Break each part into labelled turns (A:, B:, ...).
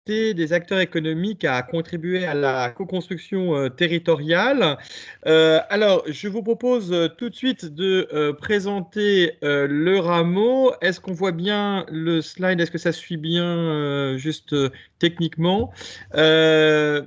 A: des acteurs économiques à contribuer à la co-construction territoriale. Alors, je vous propose tout de suite de présenter le rameau. Est-ce qu'on voit bien le slide? Est-ce que ça suit bien juste techniquement? Euh,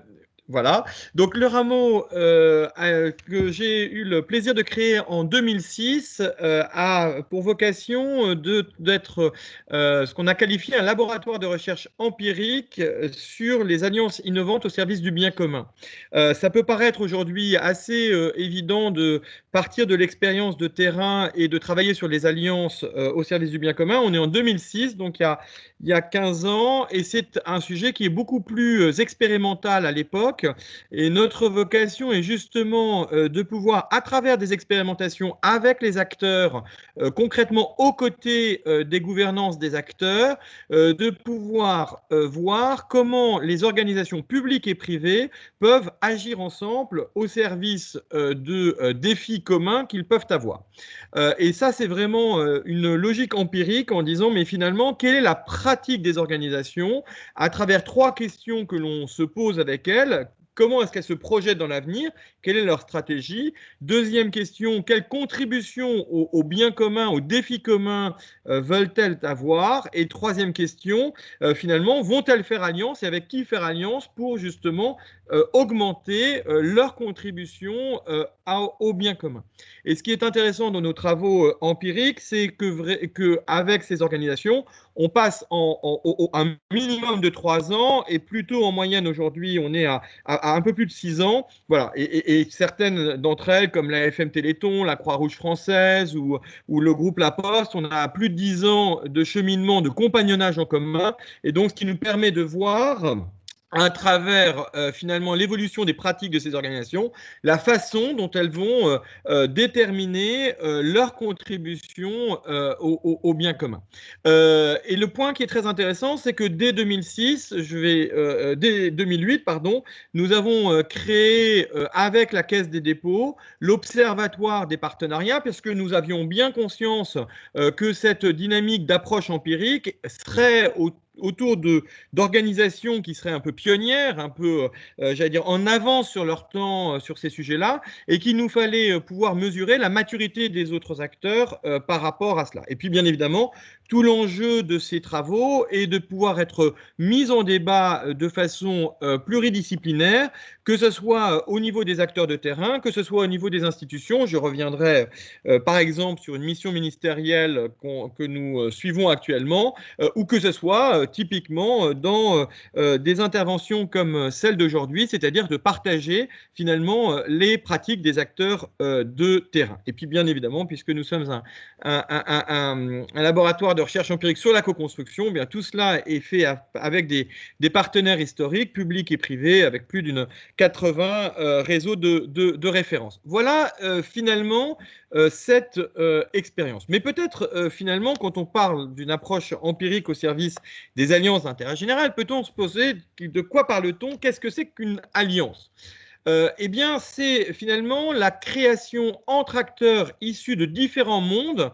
A: voilà. Donc, le rameau que j'ai eu le plaisir de créer en 2006 a pour vocation d'être ce qu'on a qualifié un laboratoire de recherche empirique sur les alliances innovantes au service du bien commun. Ça peut paraître aujourd'hui assez évident de partir de l'expérience de terrain et de travailler sur les alliances au service du bien commun. On est en 2006, donc il y a 15 ans, et c'est un sujet qui est beaucoup plus expérimental à l'époque. Et notre vocation est justement de pouvoir, à travers des expérimentations avec les acteurs, concrètement aux côtés des gouvernances des acteurs, de pouvoir voir comment les organisations publiques et privées peuvent agir ensemble au service de défis communs qu'ils peuvent avoir. Et ça, c'est vraiment une logique empirique en disant, mais finalement, quelle est la pratique des organisations à travers trois questions que l'on se pose avec elles. Comment est-ce qu'elles se projettent dans l'avenir? Quelle est leur stratégie? Deuxième question, quelle contribution au bien commun, aux défis communs veulent-elles avoir? Et troisième question, finalement, vont-elles faire alliance et avec qui faire alliance pour justement augmenter leur contribution au bien commun? Et ce qui est intéressant dans nos travaux empiriques, c'est qu'avec ces organisations, on passe un minimum de 3 ans et plutôt en moyenne aujourd'hui, on est à un peu plus de 6 ans. Voilà. Et certaines d'entre elles, comme la FM Téléthon, la Croix-Rouge française ou le groupe La Poste, on a plus de 10 ans de cheminement, de compagnonnage en commun. Et donc, ce qui nous permet de voir à travers finalement l'évolution des pratiques de ces organisations, la façon dont elles vont déterminer leur contribution au bien commun. Et le point qui est très intéressant, c'est que dès 2006, dès 2008, pardon, nous avons créé avec la Caisse des dépôts l'Observatoire des partenariats, parce que nous avions bien conscience que cette dynamique d'approche empirique serait autour d'organisations qui seraient un peu pionnières, un peu, j'allais dire, en avance sur leur temps sur ces sujets-là, et qu'il nous fallait pouvoir mesurer la maturité des autres acteurs par rapport à cela. Et puis, bien évidemment, tout l'enjeu de ces travaux est de pouvoir être mis en débat de façon pluridisciplinaire, que ce soit au niveau des acteurs de terrain, que ce soit au niveau des institutions. Je reviendrai par exemple sur une mission ministérielle que nous suivons actuellement, ou que ce soit typiquement dans des interventions comme celle d'aujourd'hui, c'est-à-dire de partager finalement les pratiques des acteurs de terrain. Et puis bien évidemment, puisque nous sommes un laboratoire de recherche empirique sur la co-construction, bien tout cela est fait avec des partenaires historiques, publics et privés, avec plus d'une 80 réseaux de référence. Voilà finalement cette expérience. Mais peut-être finalement, quand on parle d'une approche empirique au service des alliances d'intérêt général, peut-on se poser de quoi parle-t-on? Qu'est-ce que c'est qu'une alliance? Eh bien, c'est finalement la création entre acteurs issus de différents mondes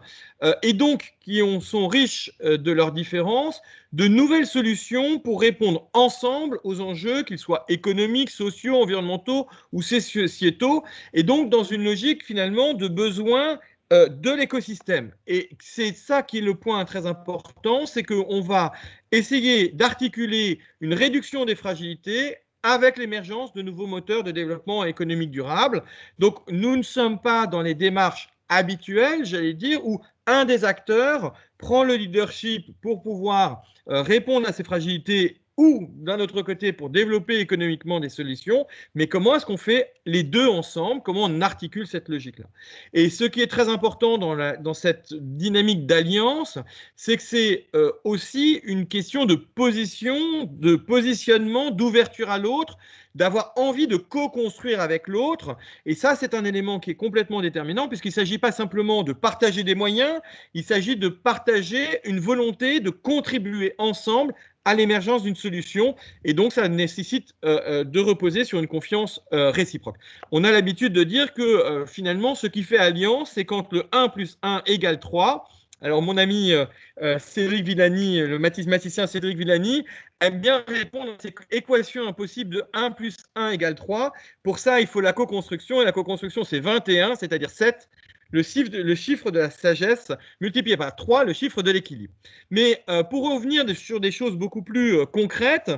A: et donc qui sont riches de leurs différences, de nouvelles solutions pour répondre ensemble aux enjeux, qu'ils soient économiques, sociaux, environnementaux ou sociétaux, et donc dans une logique finalement de besoin de l'écosystème. Et c'est ça qui est le point très important, c'est qu'on va essayer d'articuler une réduction des fragilités avec l'émergence de nouveaux moteurs de développement économique durable. Donc, nous ne sommes pas dans les démarches habituelles, j'allais dire, où un des acteurs prend le leadership pour pouvoir répondre à ces fragilités ou, d'un autre côté, pour développer économiquement des solutions, mais comment est-ce qu'on fait les deux ensemble? Comment on articule cette logique-là? Et ce qui est très important dans cette dynamique d'alliance, c'est que c'est aussi une question de position, de positionnement, d'ouverture à l'autre, d'avoir envie de co-construire avec l'autre. Et ça, c'est un élément qui est complètement déterminant, puisqu'il ne s'agit pas simplement de partager des moyens, il s'agit de partager une volonté de contribuer ensemble à l'émergence d'une solution. Et donc, ça nécessite de reposer sur une confiance réciproque. On a l'habitude de dire que finalement, ce qui fait alliance, c'est quand le 1 plus 1 égale 3. Alors, mon ami Cédric Villani, le mathématicien Cédric Villani, aime bien répondre à cette équation impossible de 1 plus 1 égale 3. Pour ça, il faut la co-construction, et la co-construction, c'est 21, c'est-à-dire 7, le chiffre de la sagesse, multiplié par 3, le chiffre de l'équilibre. Mais pour revenir sur des choses beaucoup plus concrètes,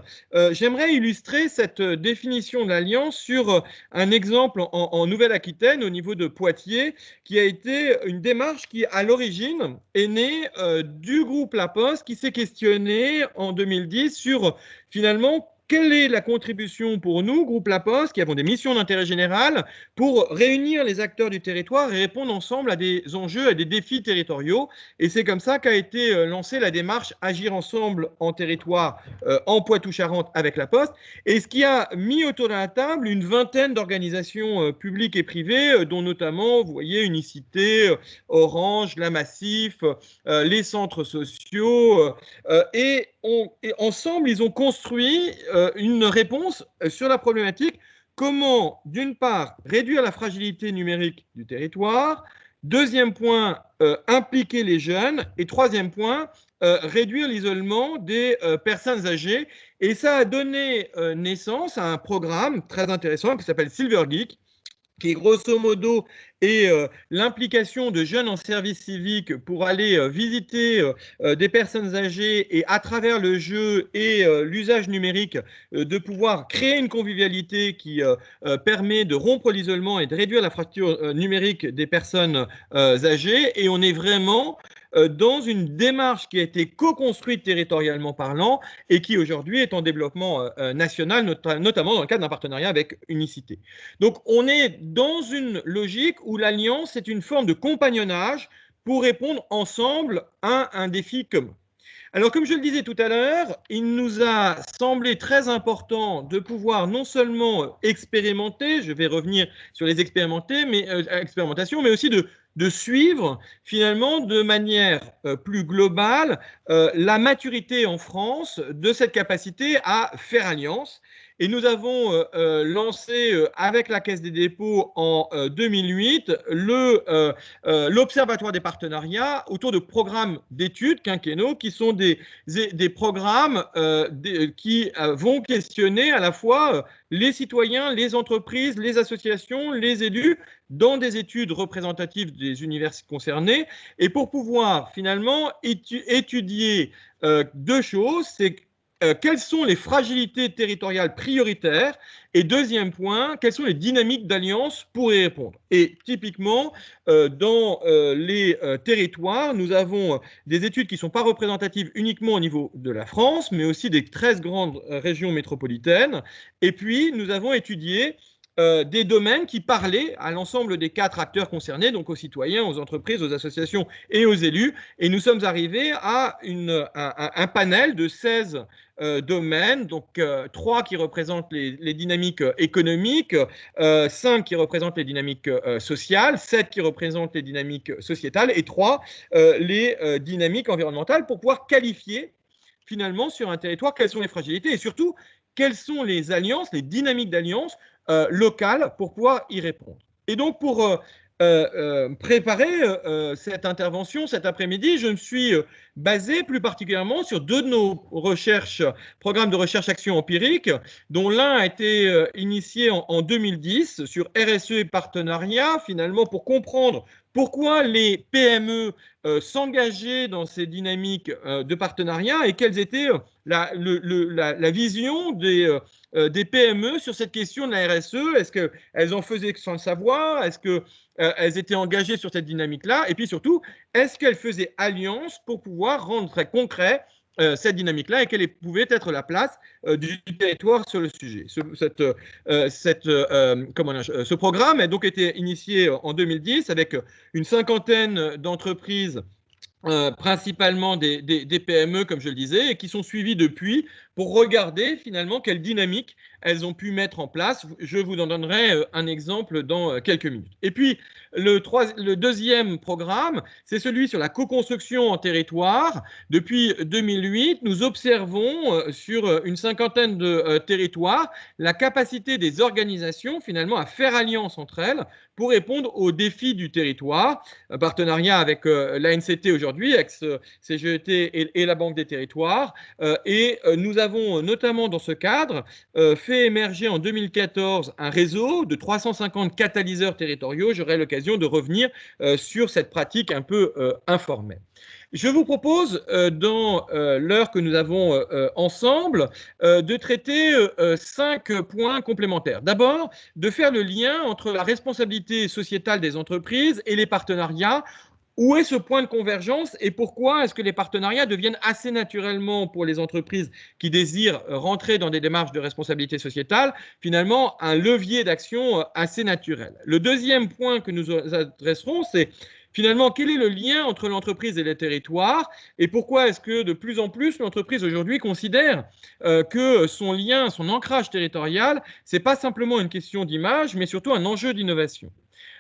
A: j'aimerais illustrer cette définition de l'alliance sur un exemple en Nouvelle-Aquitaine, au niveau de Poitiers, qui a été une démarche qui, à l'origine, est née du groupe La Poste, qui s'est questionné en 2010 sur, finalement, quelle est la contribution pour nous, groupe La Poste, qui avons des missions d'intérêt général, pour réunir les acteurs du territoire et répondre ensemble à des enjeux, à des défis territoriaux. Et c'est comme ça qu'a été lancée la démarche Agir ensemble en territoire en Poitou-Charentes avec La Poste, et ce qui a mis autour de la table une vingtaine d'organisations publiques et privées, dont notamment, vous voyez, Unicité, Orange, La Massif, les centres sociaux, et ensemble, ils ont construit une réponse sur la problématique: comment, d'une part, réduire la fragilité numérique du territoire, deuxième point, impliquer les jeunes, et troisième point, réduire l'isolement des personnes âgées. Et ça a donné naissance à un programme très intéressant qui s'appelle Silver Geek, qui grosso modo est l'implication de jeunes en service civique pour aller visiter des personnes âgées, et à travers le jeu et l'usage numérique, de pouvoir créer une convivialité qui permet de rompre l'isolement et de réduire la fracture numérique des personnes âgées. Et on est vraiment dans une démarche qui a été co-construite territorialement parlant et qui aujourd'hui est en développement national, notamment dans le cadre d'un partenariat avec Unicité. Donc on est dans une logique où l'alliance est une forme de compagnonnage pour répondre ensemble à un défi commun. Alors, comme je le disais tout à l'heure, il nous a semblé très important de pouvoir non seulement expérimenter, je vais revenir sur les expérimentations, mais aussi de suivre finalement de manière plus globale la maturité en France de cette capacité à faire alliance. Et nous avons lancé avec la Caisse des dépôts en 2008 l'Observatoire des partenariats autour de programmes d'études quinquennaux, qui sont des programmes qui vont questionner à la fois les citoyens, les entreprises, les associations, les élus, dans des études représentatives des universités concernées. Et pour pouvoir finalement étudier deux choses: c'est quelles sont les fragilités territoriales prioritaires, et deuxième point, quelles sont les dynamiques d'alliance pour y répondre. Et typiquement, dans les territoires, nous avons des études qui ne sont pas représentatives uniquement au niveau de la France, mais aussi des 13 grandes régions métropolitaines. Et puis, nous avons étudié des domaines qui parlaient à l'ensemble des 4 acteurs concernés, donc aux citoyens, aux entreprises, aux associations et aux élus. Et nous sommes arrivés à un panel de 16 domaines, donc 3 qui représentent les dynamiques économiques, 5 qui représentent les dynamiques sociales, 7 qui représentent les dynamiques sociétales, et 3 les dynamiques environnementales, pour pouvoir qualifier finalement sur un territoire quelles sont les fragilités, et surtout quelles sont les alliances, les dynamiques d'alliance locales pour pouvoir y répondre. Et donc, pour préparer cette intervention cet après-midi, je me suis basé plus particulièrement sur 2 de nos programmes de recherche action empirique, dont l'un a été initié en 2010 sur RSE et partenariat, finalement pour comprendre pourquoi les PME s'engageaient dans ces dynamiques de partenariat, et quelles étaient la vision des PME sur cette question de la RSE. Est-ce qu'elles en faisaient sans le savoir? Est-ce qu'elles étaient engagées sur cette dynamique-là? Et puis surtout, est-ce qu'elles faisaient alliance pour pouvoir rendre très concret cette dynamique-là, et quelle pouvait être la place du territoire sur le sujet? Ce programme a donc été initié en 2010 avec une cinquantaine d'entreprises, principalement des PME, comme je le disais, et qui sont suivies depuis pour regarder finalement quelle dynamique elles ont pu mettre en place. Je vous en donnerai un exemple dans quelques minutes. Et puis, Le deuxième programme, c'est celui sur la co-construction en territoire. Depuis 2008, nous observons sur une cinquantaine de territoires la capacité des organisations finalement à faire alliance entre elles pour répondre aux défis du territoire. Un partenariat avec l'ANCT aujourd'hui, avec CGET et la Banque des territoires. Et nous avons notamment dans ce cadre fait émerger en 2014 un réseau de 350 catalyseurs territoriaux. J'aurai l'occasion de revenir sur cette pratique un peu informelle. Je vous propose, dans l'heure que nous avons ensemble, de traiter 5 points complémentaires. D'abord, de faire le lien entre la responsabilité sociétale des entreprises et les partenariats. Où est ce point de convergence et pourquoi est-ce que les partenariats deviennent assez naturellement pour les entreprises qui désirent rentrer dans des démarches de responsabilité sociétale, finalement un levier d'action assez naturel. Le deuxième point que nous adresserons, c'est finalement quel est le lien entre l'entreprise et les territoires et pourquoi est-ce que de plus en plus l'entreprise aujourd'hui considère que son lien, son ancrage territorial, ce n'est pas simplement une question d'image, mais surtout un enjeu d'innovation.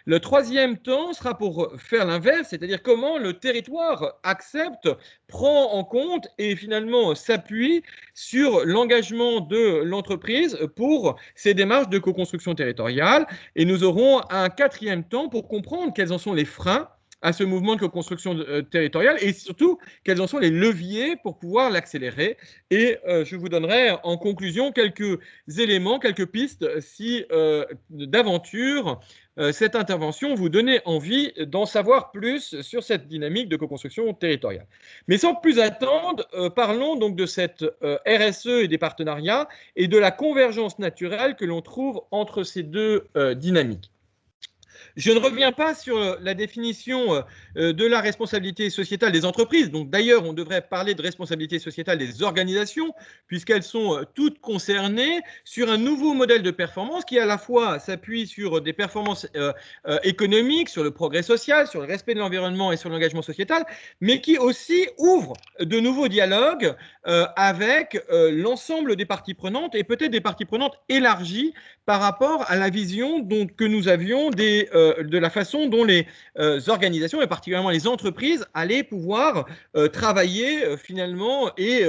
A: Le troisième temps sera pour faire l'inverse, c'est-à-dire comment le territoire accepte, prend en compte et finalement s'appuie sur l'engagement de l'entreprise pour ces démarches de co-construction territoriale. Et nous aurons un quatrième temps pour comprendre quels en sont les freins à ce mouvement de co-construction territoriale et surtout quels en sont les leviers pour pouvoir l'accélérer. Et je vous donnerai en conclusion quelques éléments, quelques pistes si d'aventure cette intervention vous donnait envie d'en savoir plus sur cette dynamique de co-construction territoriale. Mais sans plus attendre, parlons donc de cette RSE et des partenariats et de la convergence naturelle que l'on trouve entre ces deux dynamiques. Je ne reviens pas sur la définition de la responsabilité sociétale des entreprises. Donc, d'ailleurs, on devrait parler de responsabilité sociétale des organisations, puisqu'elles sont toutes concernées sur un nouveau modèle de performance qui, à la fois, s'appuie sur des performances économiques, sur le progrès social, sur le respect de l'environnement et sur l'engagement sociétal, mais qui aussi ouvre de nouveaux dialogues avec l'ensemble des parties prenantes et peut-être des parties prenantes élargies par rapport à la vision que nous avions de la façon dont les organisations, et particulièrement les entreprises, allaient pouvoir travailler finalement et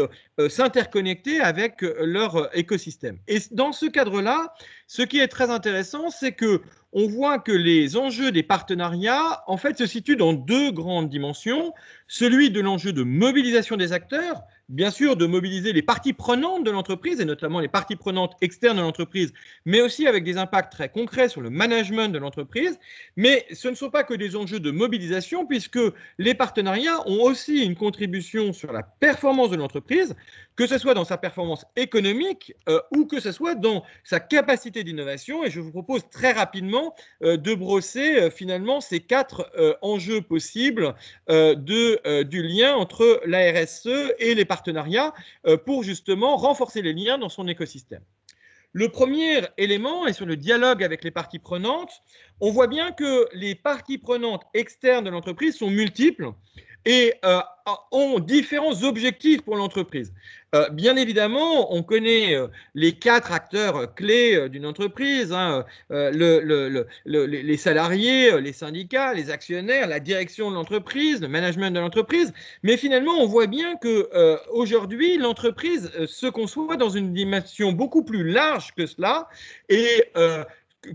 A: s'interconnecter avec leur écosystème. Et dans ce cadre-là, ce qui est très intéressant, c'est que on voit que les enjeux des partenariats, en fait, se situent dans deux grandes dimensions. Celui de l'enjeu de mobilisation des acteurs, bien sûr, de mobiliser les parties prenantes de l'entreprise, et notamment les parties prenantes externes de l'entreprise, mais aussi avec des impacts très concrets sur le management de l'entreprise. Mais ce ne sont pas que des enjeux de mobilisation, puisque les partenariats ont aussi une contribution sur la performance de l'entreprise, que ce soit dans sa performance économique ou que ce soit dans sa capacité d'innovation. Et je vous propose très rapidement de brosser finalement ces 4 enjeux possibles du lien entre la RSE et les partenariats pour justement renforcer les liens dans son écosystème. Le premier élément est sur le dialogue avec les parties prenantes. On voit bien que les parties prenantes externes de l'entreprise sont multiples et ont différents objectifs pour l'entreprise. Bien évidemment, on connaît les 4 acteurs clés d'une entreprise, hein, les salariés, les syndicats, les actionnaires, la direction de l'entreprise, le management de l'entreprise. Mais finalement, on voit bien qu'aujourd'hui, l'entreprise se conçoit dans une dimension beaucoup plus large que cela et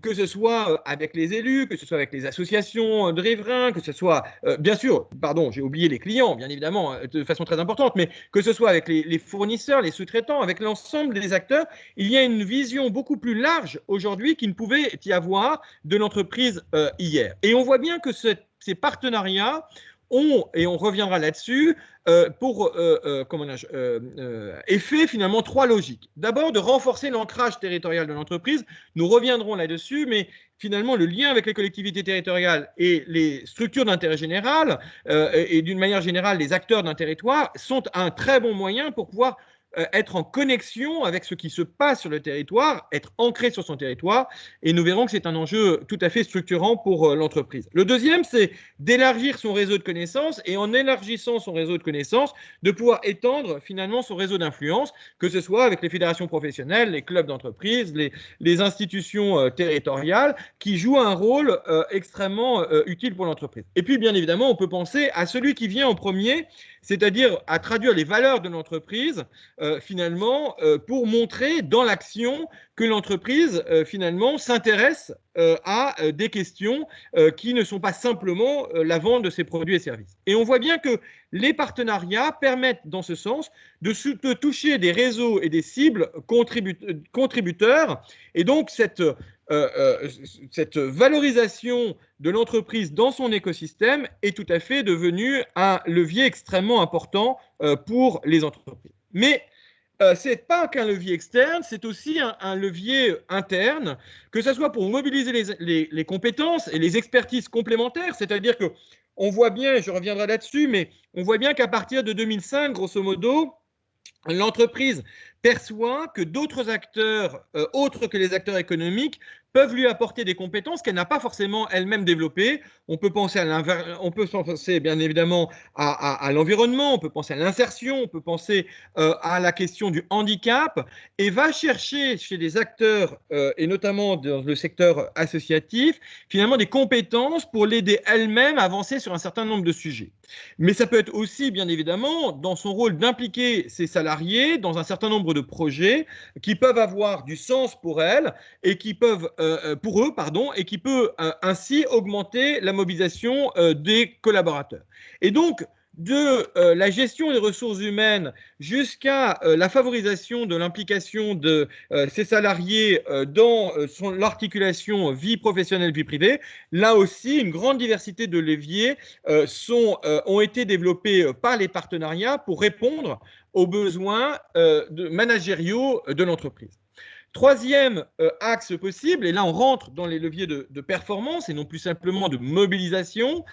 A: que ce soit avec les élus, que ce soit avec les associations de riverains, que ce soit, bien sûr, pardon, j'ai oublié les clients, bien évidemment, de façon très importante, mais que ce soit avec les fournisseurs, les sous-traitants, avec l'ensemble des acteurs, il y a une vision beaucoup plus large aujourd'hui qu'il ne pouvait y avoir de l'entreprise hier. Et on voit bien que ces partenariats ont, et on reviendra là-dessus, effet finalement 3 logiques. D'abord, de renforcer l'ancrage territorial de l'entreprise. Nous reviendrons là-dessus, mais finalement, le lien avec les collectivités territoriales et les structures d'intérêt général et d'une manière générale, les acteurs d'un territoire sont un très bon moyen pour pouvoir être en connexion avec ce qui se passe sur le territoire, être ancré sur son territoire, et nous verrons que c'est un enjeu tout à fait structurant pour l'entreprise. Le deuxième, c'est d'élargir son réseau de connaissances, et en élargissant son réseau de connaissances, de pouvoir étendre finalement son réseau d'influence, que ce soit avec les fédérations professionnelles, les clubs d'entreprise, les institutions territoriales, qui jouent un rôle extrêmement utile pour l'entreprise. Et puis, bien évidemment, on peut penser à celui qui vient en premier, c'est-à-dire à traduire les valeurs de l'entreprise, finalement, pour montrer dans l'action que l'entreprise, finalement, s'intéresse à des questions qui ne sont pas simplement la vente de ses produits et services. Et on voit bien que les partenariats permettent, dans ce sens, de toucher des réseaux et des cibles contributeurs. Et donc, cette valorisation de l'entreprise dans son écosystème est tout à fait devenue un levier extrêmement important pour les entreprises. Mais ce n'est pas qu'un levier externe, c'est aussi un levier interne, que ce soit pour mobiliser les compétences et les expertises complémentaires, c'est-à-dire que on voit bien, et je reviendrai là-dessus, mais on voit bien qu'à partir de 2005, grosso modo, l'entreprise perçoit que d'autres acteurs, autres que les acteurs économiques, peuvent lui apporter des compétences qu'elle n'a pas forcément elle-même développées. On peut penser bien évidemment à l'environnement, on peut penser à l'insertion, on peut penser à la question du handicap, et va chercher chez des acteurs, et notamment dans le secteur associatif, finalement des compétences pour l'aider elle-même à avancer sur un certain nombre de sujets. Mais ça peut être aussi, bien évidemment, dans son rôle d'impliquer ses salariés dans un certain nombre de projets qui peuvent avoir du sens pour elles et qui peuvent, pour eux, pardon, et qui peut ainsi augmenter la mobilisation des collaborateurs. Et donc, de la gestion des ressources humaines jusqu'à la favorisation de l'implication de ces salariés dans l'articulation vie professionnelle, vie privée, là aussi, une grande diversité de leviers ont été développés par les partenariats pour répondre aux besoins managériaux de l'entreprise. Troisième axe possible, et là on rentre dans les leviers de performance et non plus simplement de mobilisation,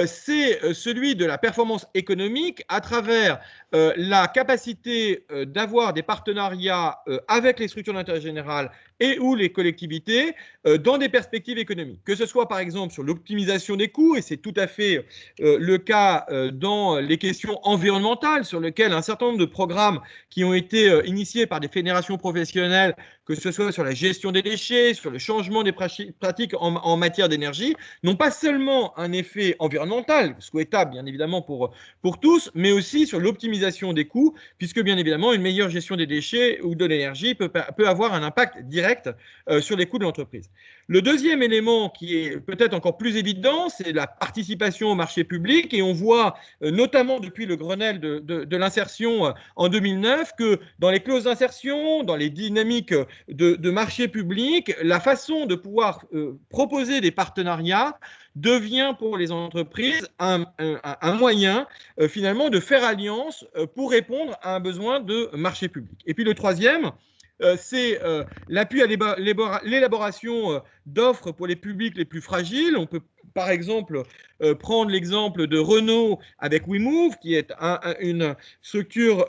A: c'est celui de la performance économique à travers la capacité d'avoir des partenariats avec les structures d'intérêt général et ou les collectivités dans des perspectives économiques. Que ce soit par exemple sur l'optimisation des coûts, et c'est tout à fait le cas dans les questions environnementales, sur lesquelles un certain nombre de programmes qui ont été initiés par des fédérations professionnelles, que ce soit sur la gestion des déchets, sur le changement des pratiques en matière d'énergie, n'ont pas seulement un effet environnemental, souhaitable bien évidemment pour tous, mais aussi sur l'optimisation des coûts, puisque bien évidemment une meilleure gestion des déchets ou de l'énergie peut avoir un impact direct sur les coûts de l'entreprise. Le deuxième élément qui est peut-être encore plus évident, c'est la participation au marché public, et on voit notamment depuis le Grenelle de l'insertion en 2009 que dans les clauses d'insertion, dans les dynamiques de marché public, la façon de pouvoir proposer des partenariats devient pour les entreprises un moyen finalement de faire alliance pour répondre à un besoin de marché public. Et puis le troisième, c'est l'appui à l'élaboration d'offres pour les publics les plus fragiles. On peut par exemple prendre l'exemple de Renault avec WeMove, qui est une structure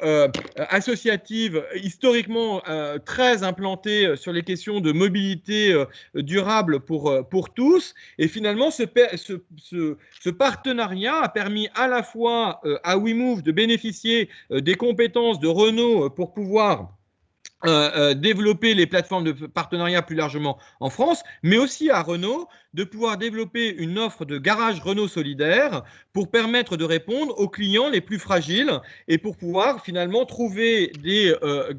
A: associative historiquement très implantée sur les questions de mobilité durable pour tous. Et finalement, ce partenariat a permis à la fois à WeMove de bénéficier des compétences de Renault pour pouvoir développer les plateformes de partenariat plus largement en France, mais aussi à Renault de pouvoir développer une offre de garage Renault solidaire pour permettre de répondre aux clients les plus fragiles et pour pouvoir finalement trouver des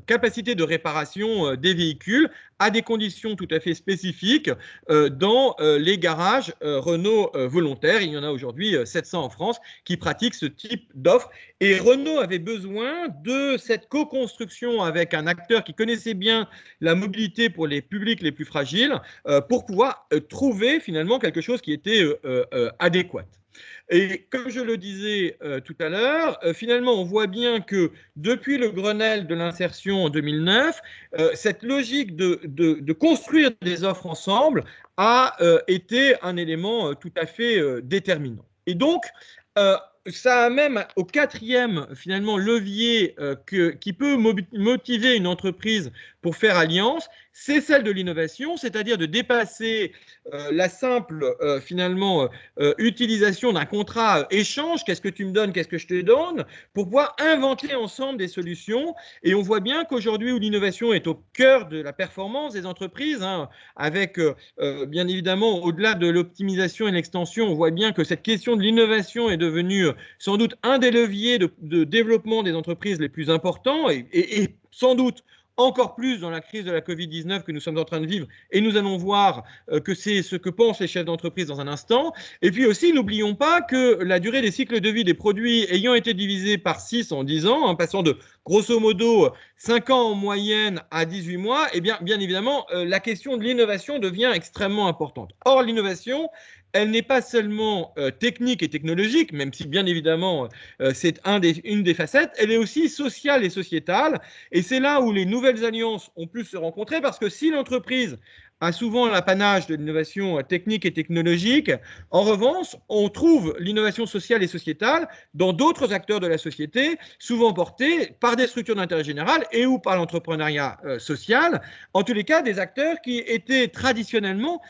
A: capacités de réparation des véhicules à des conditions tout à fait spécifiques dans les garages Renault volontaires. Il y en a aujourd'hui 700 en France qui pratiquent ce type d'offre. Et Renault avait besoin de cette co-construction avec un acteur qui connaissait bien la mobilité pour les publics les plus fragiles pour pouvoir trouver finalement quelque chose qui était adéquat. Et comme je le disais tout à l'heure, finalement, on voit bien que depuis le Grenelle de l'insertion en 2009, cette logique de construire des offres ensemble a été un élément tout à fait déterminant. Et donc, ça amène au quatrième, finalement, levier qui peut motiver une entreprise pour faire alliance, c'est celle de l'innovation, c'est-à-dire de dépasser la simple, finalement, utilisation d'un contrat échange, qu'est-ce que tu me donnes, qu'est-ce que je te donne, pour pouvoir inventer ensemble des solutions. Et on voit bien qu'aujourd'hui, où l'innovation est au cœur de la performance des entreprises, hein, avec, bien évidemment, au-delà de l'optimisation et l'extension, on voit bien que cette question de l'innovation est devenue sans doute un des leviers de développement des entreprises les plus importants et sans doute encore plus dans la crise de la Covid-19 que nous sommes en train de vivre, et nous allons voir que c'est ce que pensent les chefs d'entreprise dans un instant. Et puis aussi, n'oublions pas que la durée des cycles de vie des produits ayant été divisée par 6 en 10 ans, en passant de grosso modo 5 ans en moyenne à 18 mois, eh bien évidemment, la question de l'innovation devient extrêmement importante. Or, l'innovation, elle n'est pas seulement technique et technologique, même si bien évidemment c'est une des facettes, elle est aussi sociale et sociétale. Et c'est là où les nouvelles alliances ont pu se rencontrer, parce que si l'entreprise a souvent l'apanage de l'innovation technique et technologique, en revanche, on trouve l'innovation sociale et sociétale dans d'autres acteurs de la société, souvent portés par des structures d'intérêt général et ou par l'entrepreneuriat social, en tous les cas des acteurs qui étaient traditionnellement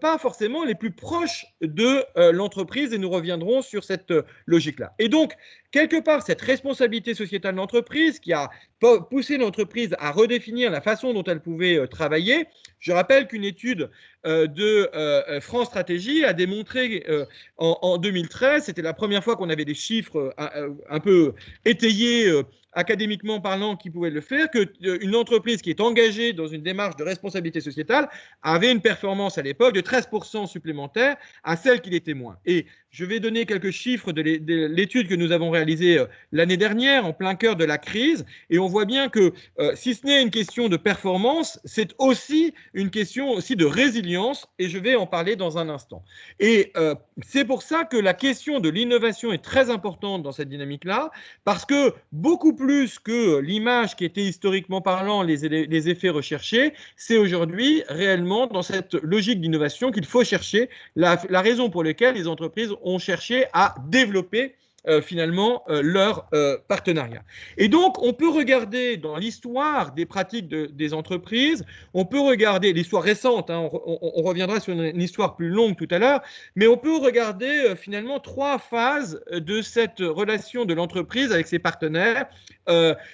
A: pas forcément les plus proches de l'entreprise, et nous reviendrons sur cette logique-là. Et donc, quelque part, cette responsabilité sociétale de l'entreprise qui a poussé l'entreprise à redéfinir la façon dont elle pouvait travailler. Je rappelle qu'une étude de France Stratégie a démontré en 2013, c'était la première fois qu'on avait des chiffres un peu étayés académiquement parlant, qui pouvaient le faire, qu'une entreprise qui est engagée dans une démarche de responsabilité sociétale avait une performance à l'époque de 13% supplémentaire à celle qui l'était moins. Et je vais donner quelques chiffres de l'étude que nous avons réalisée l'année dernière, en plein cœur de la crise, et on voit bien que si ce n'est une question de performance, c'est aussi une question aussi de résilience, et je vais en parler dans un instant. Et c'est pour ça que la question de l'innovation est très importante dans cette dynamique-là, parce que beaucoup plus que l'image qui était historiquement parlant les effets recherchés, c'est aujourd'hui réellement dans cette logique d'innovation qu'il faut chercher la raison pour laquelle les entreprises ont cherché à développer finalement leur partenariat. Et donc, on peut regarder dans l'histoire des pratiques des entreprises, on peut regarder l'histoire récente, hein, on reviendra sur une histoire plus longue tout à l'heure, mais on peut regarder finalement 3 phases de cette relation de l'entreprise avec ses partenaires.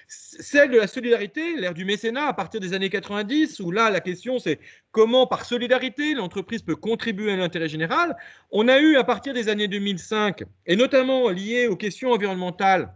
A: Celle de la solidarité, l'ère du mécénat à partir des années 90, où là, la question c'est comment, par solidarité, l'entreprise peut contribuer à l'intérêt général. On a eu, à partir des années 2005, et notamment lié aux questions environnementales,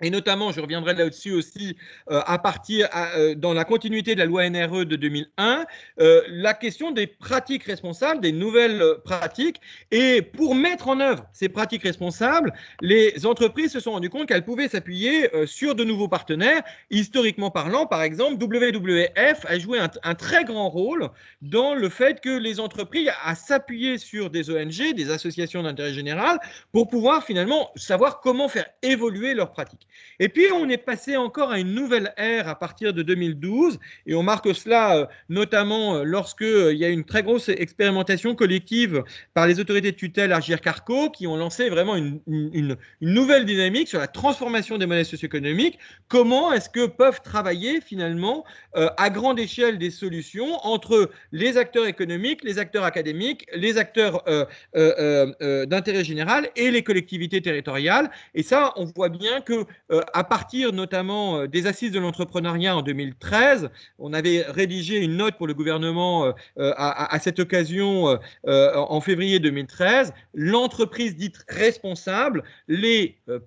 A: et notamment, je reviendrai là-dessus aussi, dans la continuité de la loi NRE de 2001, la question des pratiques responsables, des nouvelles pratiques. Et pour mettre en œuvre ces pratiques responsables, les entreprises se sont rendues compte qu'elles pouvaient s'appuyer sur de nouveaux partenaires. Historiquement parlant, par exemple, WWF a joué un très grand rôle dans le fait que les entreprises a s'appuyer sur des ONG, des associations d'intérêt général, pour pouvoir finalement savoir comment faire évoluer leurs pratiques. Et puis, on est passé encore à une nouvelle ère à partir de 2012, et on marque cela notamment lorsqu'il y a une très grosse expérimentation collective par les autorités de tutelle Agirc-Arrco, qui ont lancé vraiment une nouvelle dynamique sur la transformation des modèles socio-économiques. Comment est-ce que peuvent travailler finalement à grande échelle des solutions entre les acteurs économiques, les acteurs académiques, les acteurs d'intérêt général et les collectivités territoriales. Et ça, on voit bien que à partir notamment des assises de l'entrepreneuriat en 2013, on avait rédigé une note pour le gouvernement à cette occasion en février 2013, l'entreprise dite responsable,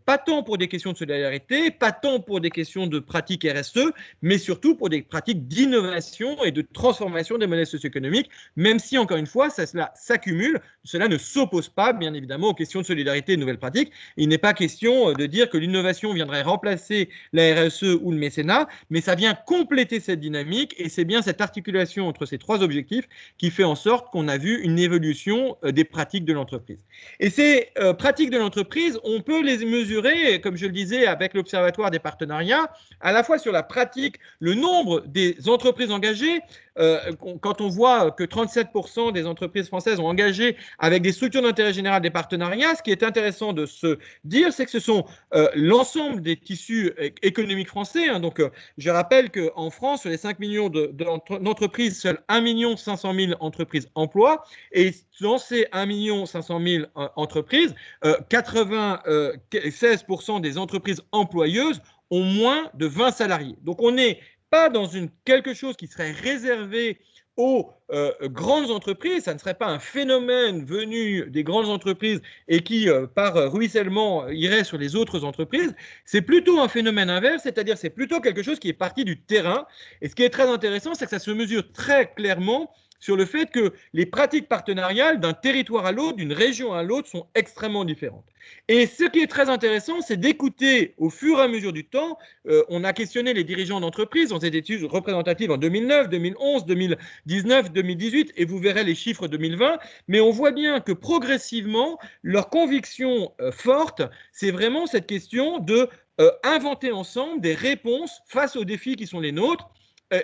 A: pas tant pour des questions de solidarité, pas tant pour des questions de pratiques RSE, mais surtout pour des pratiques d'innovation et de transformation des modèles socio-économiques, même si, encore une fois, cela s'accumule, cela ne s'oppose pas, bien évidemment, aux questions de solidarité et de nouvelles pratiques. Il n'est pas question de dire que l'innovation viendrait remplacer la RSE ou le mécénat, mais ça vient compléter cette dynamique, et c'est bien cette articulation entre ces 3 objectifs qui fait en sorte qu'on a vu une évolution des pratiques de l'entreprise. Et ces pratiques de l'entreprise, on peut les mesurer, comme je le disais, avec l'Observatoire des partenariats, à la fois sur la pratique, le nombre des entreprises engagées, quand on voit que 37% des entreprises françaises ont engagé avec des structures d'intérêt général des partenariats, ce qui est intéressant de se dire, c'est que ce sont l'ensemble des tissus économiques français. Hein. Donc, je rappelle qu'en France, sur les 5 millions d'entreprises, seuls 1 500 000 entreprises emploient. Et dans ces 1 500 000 entreprises, 96% des entreprises employeuses ont moins de 20 salariés. Donc, on n'est pas dans quelque chose qui serait réservé aux grandes entreprises, ça ne serait pas un phénomène venu des grandes entreprises et qui, par ruissellement, irait sur les autres entreprises. C'est plutôt un phénomène inverse, c'est-à-dire c'est plutôt quelque chose qui est parti du terrain. Et ce qui est très intéressant, c'est que ça se mesure très clairement sur le fait que les pratiques partenariales d'un territoire à l'autre, d'une région à l'autre, sont extrêmement différentes. Et ce qui est très intéressant, c'est d'écouter au fur et à mesure du temps. On a questionné les dirigeants d'entreprise dans des études représentatives en 2009, 2011, 2019, 2018, et vous verrez les chiffres 2020. Mais on voit bien que progressivement, leur conviction forte, c'est vraiment cette question de inventer ensemble des réponses face aux défis qui sont les nôtres.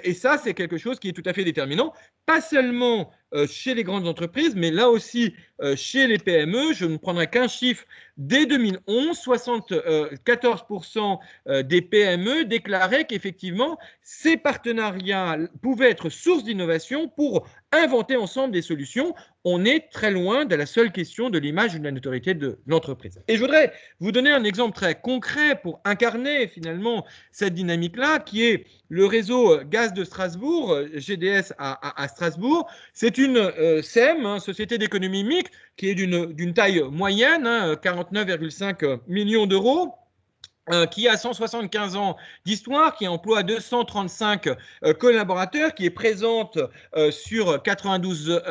A: Et ça, c'est quelque chose qui est tout à fait déterminant, pas seulement chez les grandes entreprises, mais là aussi chez les PME. Je ne prendrai qu'un chiffre. Dès 2011, 74% des PME déclaraient qu'effectivement, ces partenariats pouvaient être source d'innovation pour inventer ensemble des solutions. On est très loin de la seule question de l'image ou de la notoriété de l'entreprise. Et je voudrais vous donner un exemple très concret pour incarner finalement cette dynamique-là, qui est le réseau Gaz de Strasbourg, GDS à Strasbourg. C'est une SEM, hein, Société d'économie mixte, qui est d'une taille moyenne, hein, 49,5 millions d'euros. Qui a 175 ans d'histoire, qui emploie 235 collaborateurs, qui est présente sur 92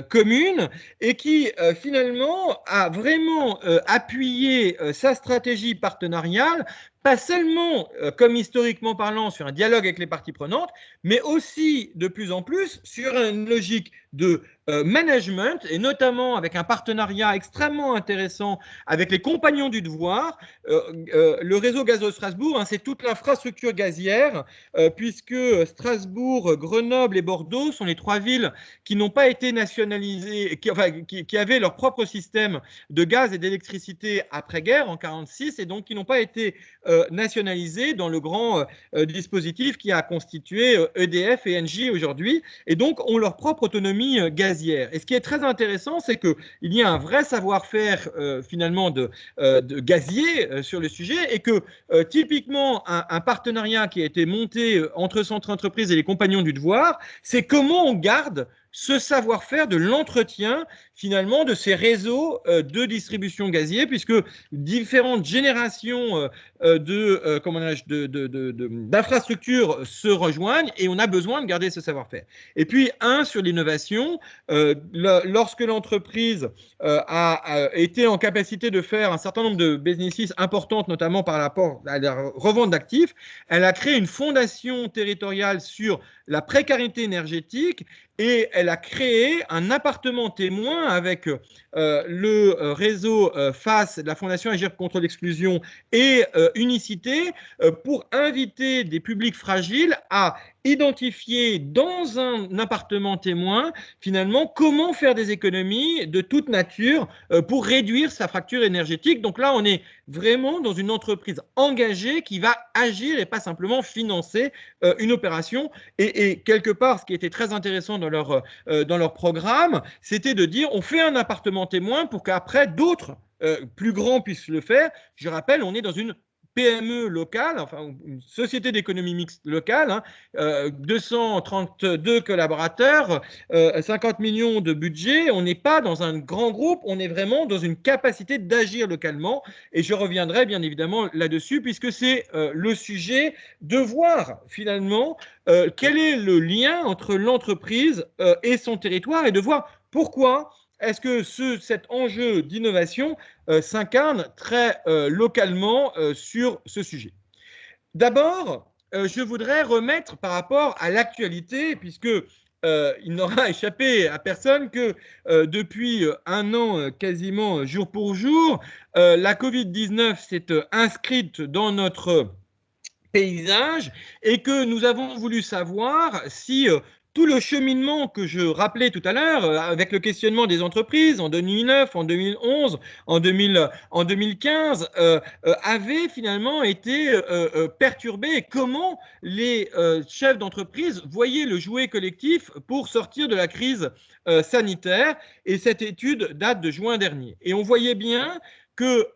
A: communes et qui finalement a vraiment appuyé sa stratégie partenariale, pas seulement, comme historiquement parlant, sur un dialogue avec les parties prenantes, mais aussi de plus en plus sur une logique de management, et notamment avec un partenariat extrêmement intéressant avec les Compagnons du Devoir. Le réseau Gaz de Strasbourg, hein, c'est toute l'infrastructure gazière, puisque Strasbourg, Grenoble et Bordeaux sont les 3 villes qui n'ont pas été nationalisées, qui avaient leur propre système de gaz et d'électricité après-guerre en 1946, et donc qui n'ont pas été nationalisées dans le grand dispositif qui a constitué EDF et Engie aujourd'hui, et donc ont leur propre autonomie gazière. Et ce qui est très intéressant, c'est qu'il y a un vrai savoir-faire finalement de gazier sur le sujet, et que typiquement un partenariat qui a été monté entre Centre Entreprise et les Compagnons du Devoir, c'est comment on garde ce savoir-faire de l'entretien finalement de ces réseaux de distribution gazier, puisque différentes générations d'infrastructures se rejoignent et on a besoin de garder ce savoir-faire. Et puis, sur l'innovation, lorsque l'entreprise a été en capacité de faire un certain nombre de businesses importantes, notamment par rapport à la revente d'actifs, elle a créé une fondation territoriale sur la précarité énergétique, et elle a créé un appartement témoin avec le réseau FAS, la Fondation Agir contre l'exclusion, et Unicité, pour inviter des publics fragiles à identifier dans un appartement témoin, finalement, comment faire des économies de toute nature pour réduire sa fracture énergétique. Donc là, on est vraiment dans une entreprise engagée qui va agir et pas simplement financer une opération. Et quelque part, ce qui était très intéressant dans leur programme, c'était de dire on fait un appartement témoin pour qu'après d'autres plus grands puissent le faire. Je rappelle, on est dans une PME locale, enfin une société d'économie mixte locale, hein, 232 collaborateurs, 50 millions de budget. On n'est pas dans un grand groupe, on est vraiment dans une capacité d'agir localement. Et je reviendrai bien évidemment là-dessus, puisque c'est le sujet de voir finalement quel est le lien entre l'entreprise et son territoire, et de voir pourquoi est-ce que cet enjeu d'innovation s'incarne très localement sur ce sujet. D'abord, je voudrais remettre par rapport à l'actualité, puisque il n'aura échappé à personne que depuis un an, quasiment jour pour jour, la Covid-19 s'est inscrite dans notre paysage, et que nous avons voulu savoir si tout le cheminement que je rappelais tout à l'heure, avec le questionnement des entreprises en 2009, en 2011, en 2015, avait finalement été perturbé. Et comment les chefs d'entreprise voyaient le jouet collectif pour sortir de la crise sanitaire. Et cette étude date de juin dernier. Et on voyait bien que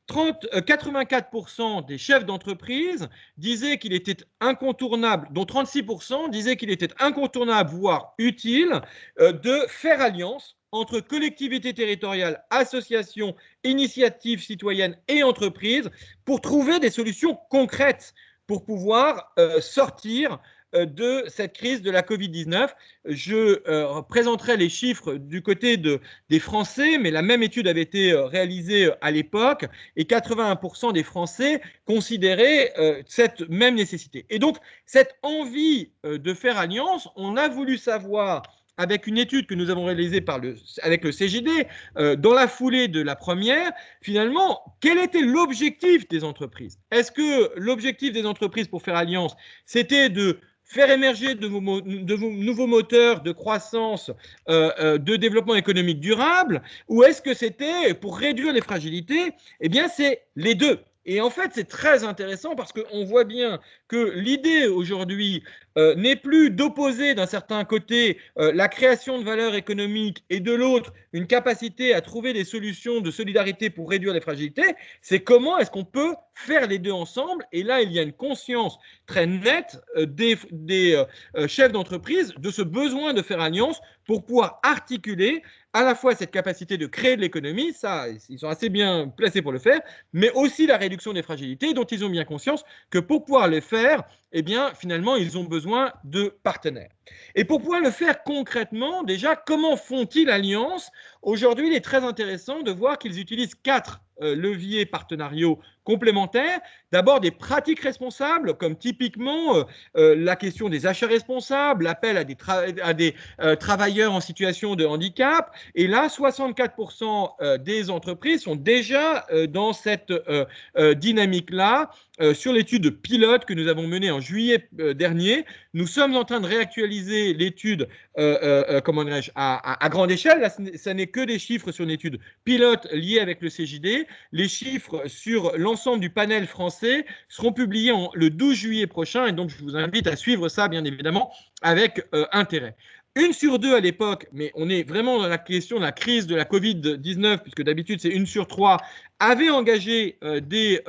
A: 84% des chefs d'entreprise disaient qu'il était incontournable, dont 36% disaient qu'il était incontournable, voire utile, de faire alliance entre collectivités territoriales, associations, initiatives citoyennes et entreprises pour trouver des solutions concrètes pour pouvoir sortir de cette crise de la Covid-19. Je présenterai les chiffres du côté des Français, mais la même étude avait été réalisée à l'époque et 81% des Français considéraient cette même nécessité. Et donc, cette envie de faire alliance, on a voulu savoir avec une étude que nous avons réalisée avec le CJD, dans la foulée de la première, finalement, quel était l'objectif des entreprises? Est-ce que l'objectif des entreprises pour faire alliance, c'était de faire émerger de nouveaux moteurs de croissance, de développement économique durable, ou est-ce que c'était pour réduire les fragilités? Eh bien, c'est les deux. Et en fait, c'est très intéressant parce qu'on voit bien que l'idée aujourd'hui n'est plus d'opposer d'un certain côté la création de valeur économique et de l'autre une capacité à trouver des solutions de solidarité pour réduire les fragilités. C'est comment est-ce qu'on peut faire les deux ensemble. Et là, il y a une conscience très nette des chefs d'entreprise de ce besoin de faire alliance pour pouvoir articuler à la fois cette capacité de créer de l'économie, ça, ils sont assez bien placés pour le faire, mais aussi la réduction des fragilités, dont ils ont bien conscience que pour pouvoir le faire, eh bien, finalement, ils ont besoin de partenaires. Et pour pouvoir le faire concrètement, déjà, comment font-ils alliance? Aujourd'hui, il est très intéressant de voir qu'ils utilisent 4 leviers partenariaux complémentaires. D'abord, des pratiques responsables, comme typiquement la question des achats responsables, l'appel à des travailleurs en situation de handicap. Et là, 64% des entreprises sont déjà dans cette dynamique-là. Sur l'étude pilote que nous avons menée en juillet dernier, nous sommes en train de réactualiser l'étude à grande échelle. Là, ce n'est que des chiffres sur une étude pilote liée avec le CJD. Les chiffres sur l'ensemble du panel français seront publiés le 12 juillet prochain. Et donc, je vous invite à suivre ça, bien évidemment, avec intérêt. 1 sur 2 à l'époque, mais on est vraiment dans la question de la crise de la Covid-19, puisque d'habitude c'est 1 sur 3, avaient engagé des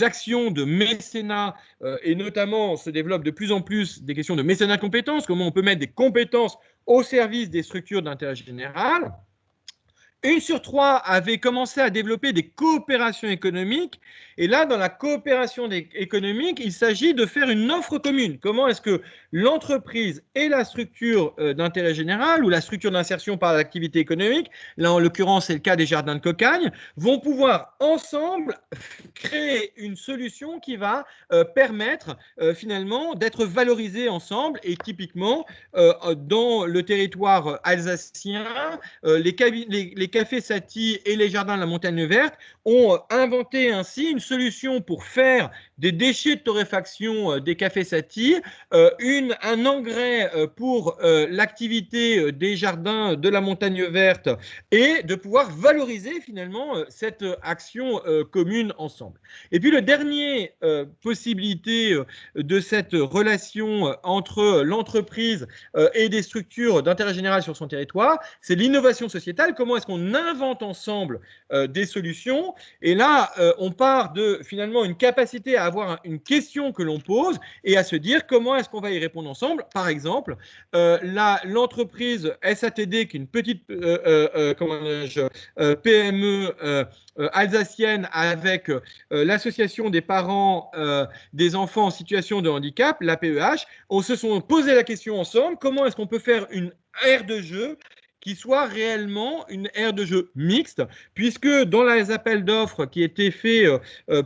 A: actions de mécénat, et notamment se développent de plus en plus des questions de mécénat de compétences, comment on peut mettre des compétences au service des structures d'intérêt général. 1 sur 3 avait commencé à développer des coopérations économiques. Et là, dans la coopération économique, il s'agit de faire une offre commune. Comment est-ce que l'entreprise et la structure d'intérêt général ou la structure d'insertion par l'activité économique, là en l'occurrence c'est le cas des jardins de Cocagne, vont pouvoir ensemble créer une solution qui va permettre finalement d'être valorisée ensemble. Et typiquement, dans le territoire alsacien, les cafés Satie et les jardins de la Montagne Verte ont inventé ainsi une solution pour faire des déchets de torréfaction des cafés Satie, un engrais pour l'activité des jardins de la Montagne Verte et de pouvoir valoriser finalement cette action commune ensemble. Et puis, le dernier possibilité de cette relation entre l'entreprise et des structures d'intérêt général sur son territoire, c'est l'innovation sociétale. Comment est-ce qu'on invente ensemble des solutions? Et là, on part de finalement une capacité à avoir une question que l'on pose et à se dire comment est-ce qu'on va y répondre ensemble. Par exemple, l'entreprise SATD, qui est une petite PME alsacienne avec l'association des parents des enfants en situation de handicap, l'APEH, on se sont posé la question ensemble, comment est-ce qu'on peut faire une aire de jeu qui soit réellement une aire de jeu mixte, puisque dans les appels d'offres qui étaient faits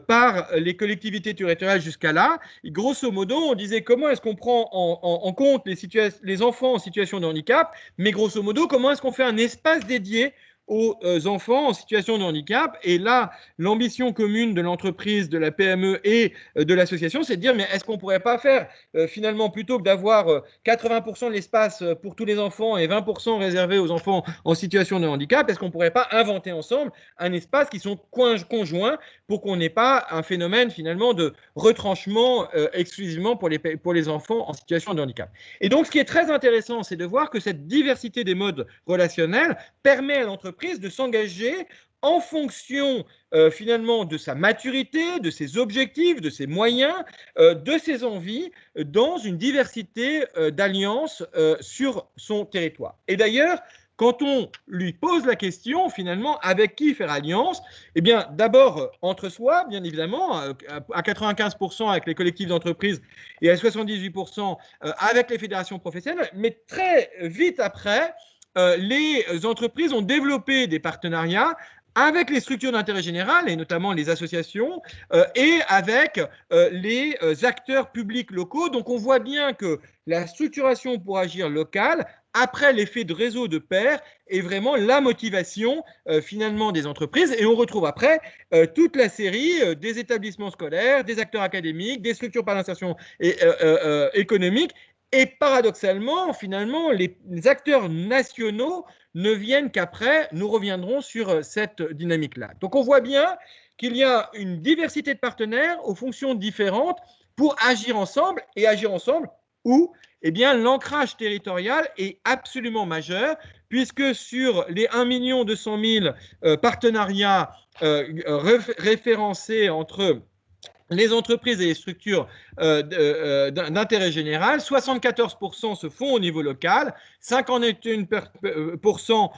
A: par les collectivités territoriales jusqu'à là, grosso modo, on disait comment est-ce qu'on prend en compte les enfants en situation de handicap, mais grosso modo, comment est-ce qu'on fait un espace dédié aux enfants en situation de handicap. Et là, l'ambition commune de l'entreprise, de la PME et de l'association, c'est de dire, mais est-ce qu'on ne pourrait pas faire, finalement, plutôt que d'avoir 80% de l'espace pour tous les enfants et 20% réservé aux enfants en situation de handicap, est-ce qu'on ne pourrait pas inventer ensemble un espace qui sont conjoints pour qu'on n'ait pas un phénomène, finalement, de retranchement exclusivement pour les enfants en situation de handicap. Et donc, ce qui est très intéressant, c'est de voir que cette diversité des modes relationnels permet à l'entreprise de s'engager en fonction finalement de sa maturité, de ses objectifs, de ses moyens, de ses envies, dans une diversité d'alliances sur son territoire. Et d'ailleurs, quand on lui pose la question, finalement, avec qui faire alliance, eh bien, d'abord, entre soi, bien évidemment, à 95% avec les collectifs d'entreprise et à 78% avec les fédérations professionnelles, mais très vite après, les entreprises ont développé des partenariats avec les structures d'intérêt général, et notamment les associations, et avec les acteurs publics locaux. Donc on voit bien que la structuration pour agir local, après l'effet de réseau de pairs, est vraiment la motivation finalement des entreprises. Et on retrouve après toute la série des établissements scolaires, des acteurs académiques, des structures par l'insertion économique. Et paradoxalement, finalement, les acteurs nationaux ne viennent qu'après. Nous reviendrons sur cette dynamique-là. Donc on voit bien qu'il y a une diversité de partenaires aux fonctions différentes pour agir ensemble, et agir ensemble où eh bien, l'ancrage territorial est absolument majeur, puisque sur les 1 200 000 partenariats référencés entre les entreprises et les structures d'intérêt général, 74% se font au niveau local, 51%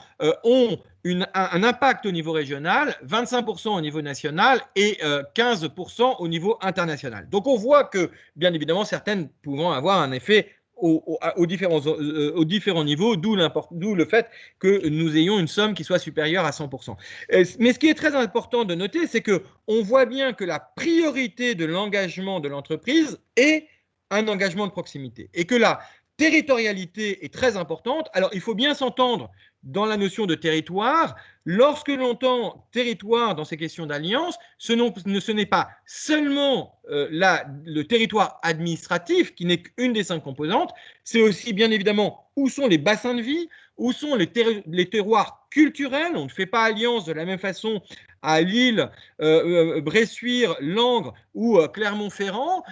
A: ont un impact au niveau régional, 25% au niveau national et 15% au niveau international. Donc on voit que, bien évidemment, certaines pouvant avoir un effet aux différents niveaux, d'où le fait que nous ayons une somme qui soit supérieure à 100%. Mais ce qui est très important de noter, c'est qu'on voit bien que la priorité de l'engagement de l'entreprise est un engagement de proximité et que la territorialité est très importante. Alors, il faut bien s'entendre dans la notion de territoire. Lorsque l'on entend territoire dans ces questions d'alliance, ce n'est pas seulement le territoire administratif, qui n'est qu'une des 5 composantes, c'est aussi bien évidemment où sont les bassins de vie, où sont les terroirs culturels. On ne fait pas alliance de la même façon à Lille, Bressuire, Langres ou Clermont-Ferrand.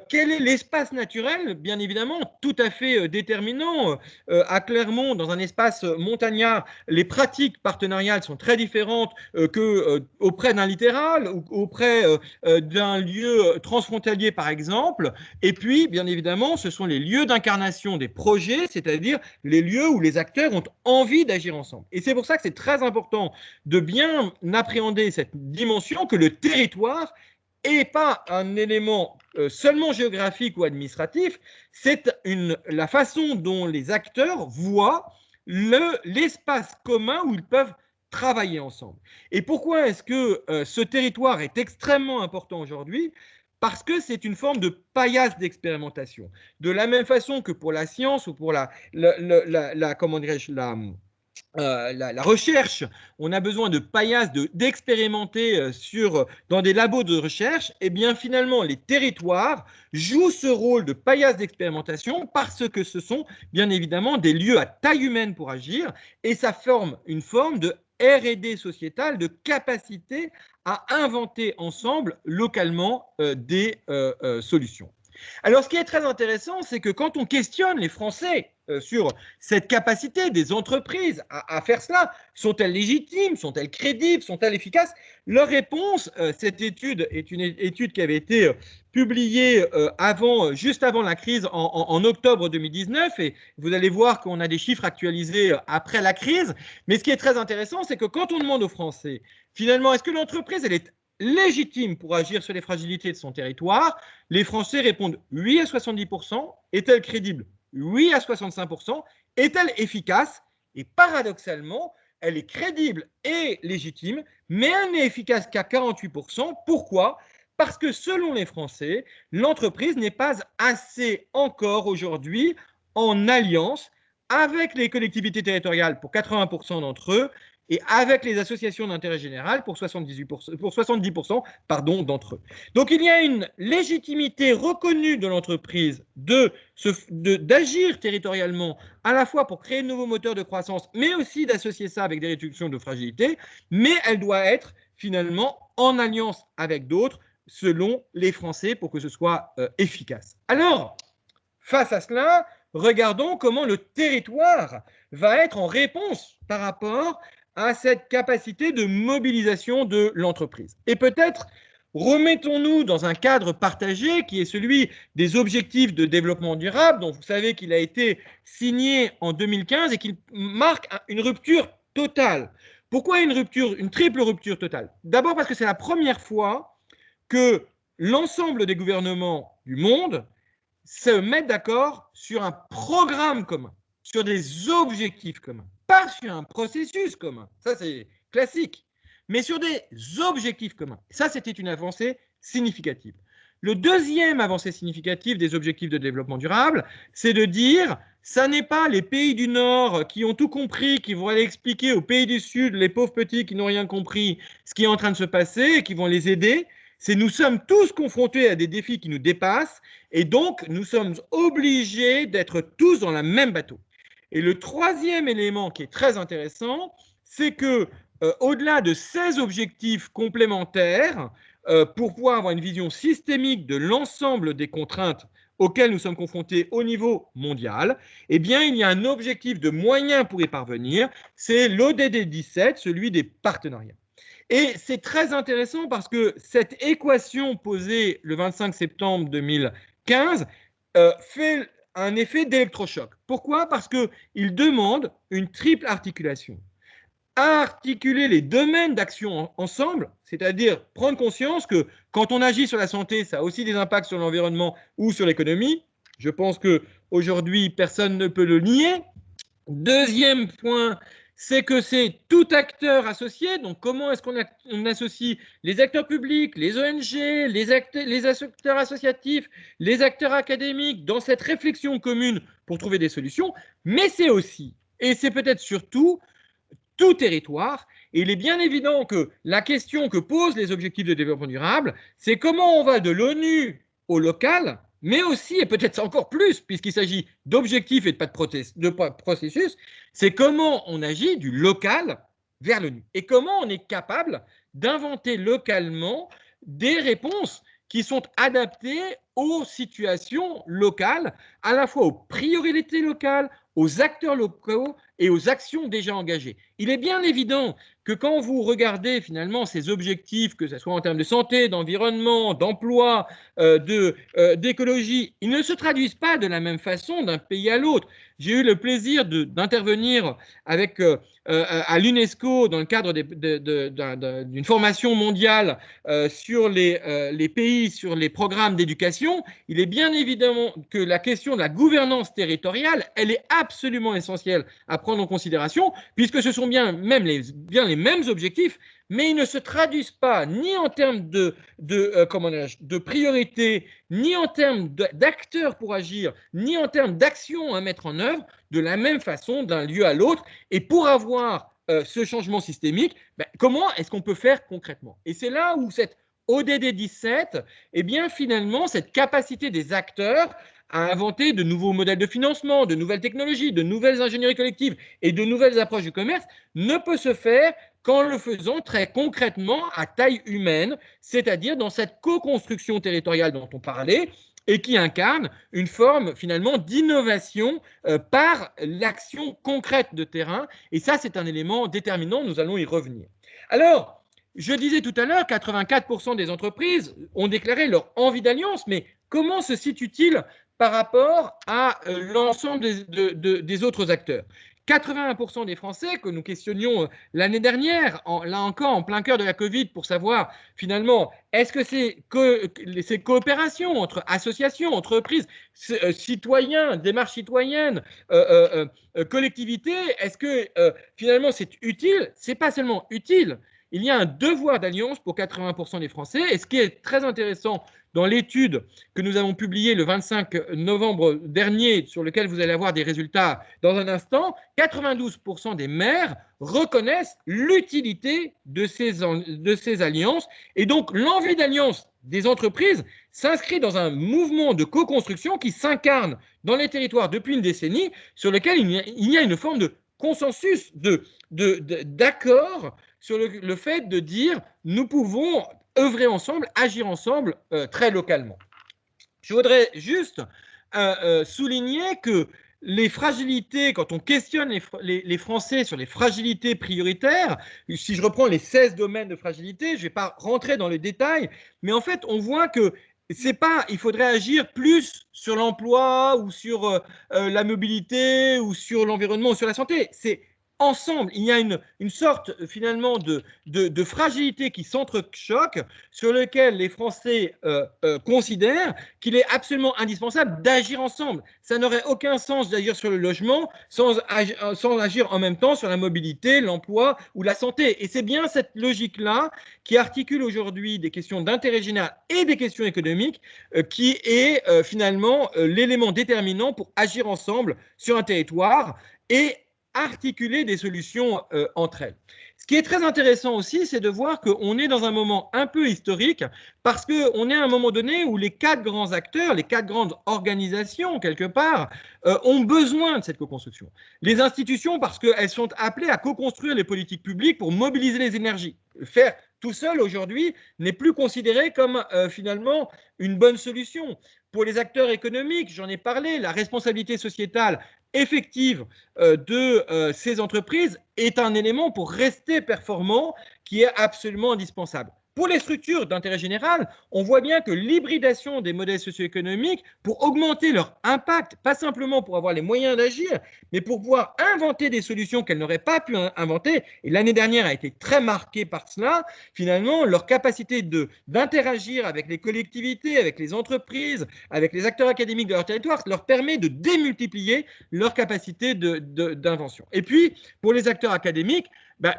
A: Quel est l'espace naturel, bien évidemment, tout à fait déterminant. À Clermont, dans un espace montagnard, les pratiques partenariales sont très différentes qu'auprès d'un littoral ou auprès d'un lieu transfrontalier, par exemple. Et puis, bien évidemment, ce sont les lieux d'incarnation des projets, c'est-à-dire les lieux où les acteurs ont envie d'agir ensemble. Et c'est pour ça que c'est très important de bien appréhender cette dimension, que le territoire n'est pas un élément seulement géographique ou administratif, c'est la façon dont les acteurs voient l'espace commun où ils peuvent travailler ensemble. Et pourquoi est-ce que ce territoire est extrêmement important aujourd'hui ? Parce que c'est une forme de paillasse d'expérimentation. De la même façon que pour la science ou pour comment dirais-je, la recherche, on a besoin de paillasse, d'expérimenter dans des labos de recherche. Et bien finalement, les territoires jouent ce rôle de paillasse d'expérimentation parce que ce sont bien évidemment des lieux à taille humaine pour agir, et ça forme une forme de R&D sociétale, de capacité à inventer ensemble localement des solutions. Alors, ce qui est très intéressant, c'est que quand on questionne les Français sur cette capacité des entreprises à faire cela, sont-elles légitimes, sont-elles crédibles, sont-elles efficaces? Leur réponse, cette étude est une étude qui avait été publiée juste avant la crise en octobre 2019, et vous allez voir qu'on a des chiffres actualisés après la crise. Mais ce qui est très intéressant, c'est que quand on demande aux Français, finalement, est-ce que l'entreprise, elle est légitime pour agir sur les fragilités de son territoire, les Français répondent oui à 70%. Est-elle crédible? Oui à 65%. Est-elle efficace? Et paradoxalement, elle est crédible et légitime, mais elle n'est efficace qu'à 48%. Pourquoi? Parce que selon les Français, l'entreprise n'est pas assez encore aujourd'hui en alliance avec les collectivités territoriales pour 80% d'entre eux et avec les associations d'intérêt général pour 70% d'entre eux. Donc il y a une légitimité reconnue de l'entreprise d'agir territorialement, à la fois pour créer de nouveaux moteurs de croissance, mais aussi d'associer ça avec des réductions de fragilité, mais elle doit être finalement en alliance avec d'autres, selon les Français, pour que ce soit efficace. Alors, face à cela, regardons comment le territoire va être en réponse par rapport à cette capacité de mobilisation de l'entreprise. Et peut-être remettons-nous dans un cadre partagé qui est celui des objectifs de développement durable, dont vous savez qu'il a été signé en 2015 et qu'il marque une rupture totale. Pourquoi une triple rupture totale? D'abord parce que c'est la première fois que l'ensemble des gouvernements du monde se mettent d'accord sur un programme commun, sur des objectifs communs, pas sur un processus commun, ça c'est classique, mais sur des objectifs communs. Ça, c'était une avancée significative. Le deuxième avancée significative des objectifs de développement durable, c'est de dire, ça n'est pas les pays du Nord qui ont tout compris, qui vont aller expliquer aux pays du Sud, les pauvres petits qui n'ont rien compris, ce qui est en train de se passer et qui vont les aider. C'est nous sommes tous confrontés à des défis qui nous dépassent et donc nous sommes obligés d'être tous dans le même bateau. Et le troisième élément qui est très intéressant, c'est que au-delà de ces objectifs complémentaires, pour pouvoir avoir une vision systémique de l'ensemble des contraintes auxquelles nous sommes confrontés au niveau mondial, eh bien, il y a un objectif de moyens pour y parvenir, c'est l'ODD 17, celui des partenariats. Et c'est très intéressant parce que cette équation posée le 25 septembre 2015 fait un effet d'électrochoc. Pourquoi? Parce qu'il demande une triple articulation. Articuler les domaines d'action ensemble, c'est-à-dire prendre conscience que quand on agit sur la santé, ça a aussi des impacts sur l'environnement ou sur l'économie. Je pense qu'aujourd'hui, personne ne peut le nier. Deuxième point, c'est que c'est tout acteur associé. Donc, comment est-ce qu'on associe les acteurs publics, les ONG, les acteurs associatifs, les acteurs académiques dans cette réflexion commune pour trouver des solutions? Mais c'est aussi, et c'est peut-être surtout, tout territoire. Et il est bien évident que la question que posent les objectifs de développement durable, c'est comment on va de l'ONU au local, mais aussi, et peut-être encore plus, puisqu'il s'agit d'objectifs et de pas de processus, c'est comment on agit du local vers l'ONU. Et comment on est capable d'inventer localement des réponses qui sont adaptées aux situations locales, à la fois aux priorités locales, aux acteurs locaux et aux actions déjà engagées. Il est bien évident que quand vous regardez finalement ces objectifs, que ce soit en termes de santé, d'environnement, d'emploi, d'écologie, ils ne se traduisent pas de la même façon d'un pays à l'autre. J'ai eu le plaisir d'intervenir avec à l'UNESCO dans le cadre d'une formation mondiale sur les pays, sur les programmes d'éducation. Il est bien évidemment que la question de la gouvernance territoriale, elle est absolument essentielle à prendre en considération, puisque ce sont bien les mêmes objectifs, mais ils ne se traduisent pas ni en termes de priorité, ni en termes d'acteurs pour agir, ni en termes d'actions à mettre en œuvre de la même façon d'un lieu à l'autre. Et pour avoir ce changement systémique, comment est-ce qu'on peut faire concrètement? Et c'est là où cette ODD 17, eh bien finalement, cette capacité des acteurs à inventer de nouveaux modèles de financement, de nouvelles technologies, de nouvelles ingénieries collectives et de nouvelles approches du commerce ne peut se faire qu'en le faisant très concrètement à taille humaine, c'est-à-dire dans cette co-construction territoriale dont on parlait, et qui incarne une forme finalement d'innovation par l'action concrète de terrain. Et ça, c'est un élément déterminant, nous allons y revenir. Alors, je disais tout à l'heure, 84% des entreprises ont déclaré leur envie d'alliance, mais comment se situe-t-il par rapport à l'ensemble des autres acteurs? 81% des Français que nous questionnions l'année dernière, là encore en plein cœur de la Covid, pour savoir finalement, est-ce que ces coopérations entre associations, entreprises, citoyens, démarches citoyennes, collectivités, est-ce que finalement c'est utile? C'est pas seulement utile, il y a un devoir d'alliance pour 80% des Français. Et ce qui est très intéressant dans l'étude que nous avons publiée le 25 novembre dernier, sur lequel vous allez avoir des résultats dans un instant, 92% des maires reconnaissent l'utilité de ces alliances, et donc l'envie d'alliance des entreprises s'inscrit dans un mouvement de co-construction qui s'incarne dans les territoires depuis une décennie, sur lequel il y a une forme de consensus, d'accord sur le fait de dire nous pouvons œuvrer ensemble, agir ensemble très localement. Je voudrais juste souligner que les fragilités, quand on questionne les Français sur les fragilités prioritaires, si je reprends les 16 domaines de fragilité, je ne vais pas rentrer dans le détail, mais en fait, on voit que c'est pas, il faudrait agir plus sur l'emploi ou sur la mobilité ou sur l'environnement ou sur la santé. C'est ensemble, il y a une sorte finalement de fragilité qui s'entrechoque, sur lequel les Français considèrent qu'il est absolument indispensable d'agir ensemble. Ça n'aurait aucun sens d'agir sur le logement sans agir en même temps sur la mobilité, l'emploi ou la santé. Et c'est bien cette logique-là qui articule aujourd'hui des questions d'intérêt général et des questions économiques qui est finalement l'élément déterminant pour agir ensemble sur un territoire et articuler des solutions entre elles. Ce qui est très intéressant aussi, c'est de voir qu'on est dans un moment un peu historique, parce qu'on est à un moment donné où les 4 grands acteurs, les 4 grandes organisations, quelque part, ont besoin de cette co-construction. Les institutions, parce qu'elles sont appelées à co-construire les politiques publiques pour mobiliser les énergies. Faire tout seul, aujourd'hui, n'est plus considéré comme finalement une bonne solution. Pour les acteurs économiques, j'en ai parlé, la responsabilité sociétale effective de ces entreprises est un élément pour rester performant qui est absolument indispensable. Pour les structures d'intérêt général, on voit bien que l'hybridation des modèles socio-économiques pour augmenter leur impact, pas simplement pour avoir les moyens d'agir, mais pour pouvoir inventer des solutions qu'elles n'auraient pas pu inventer, et l'année dernière a été très marquée par cela, finalement, leur capacité d'interagir avec les collectivités, avec les entreprises, avec les acteurs académiques de leur territoire, leur permet de démultiplier leur capacité d'invention. Et puis, pour les acteurs académiques,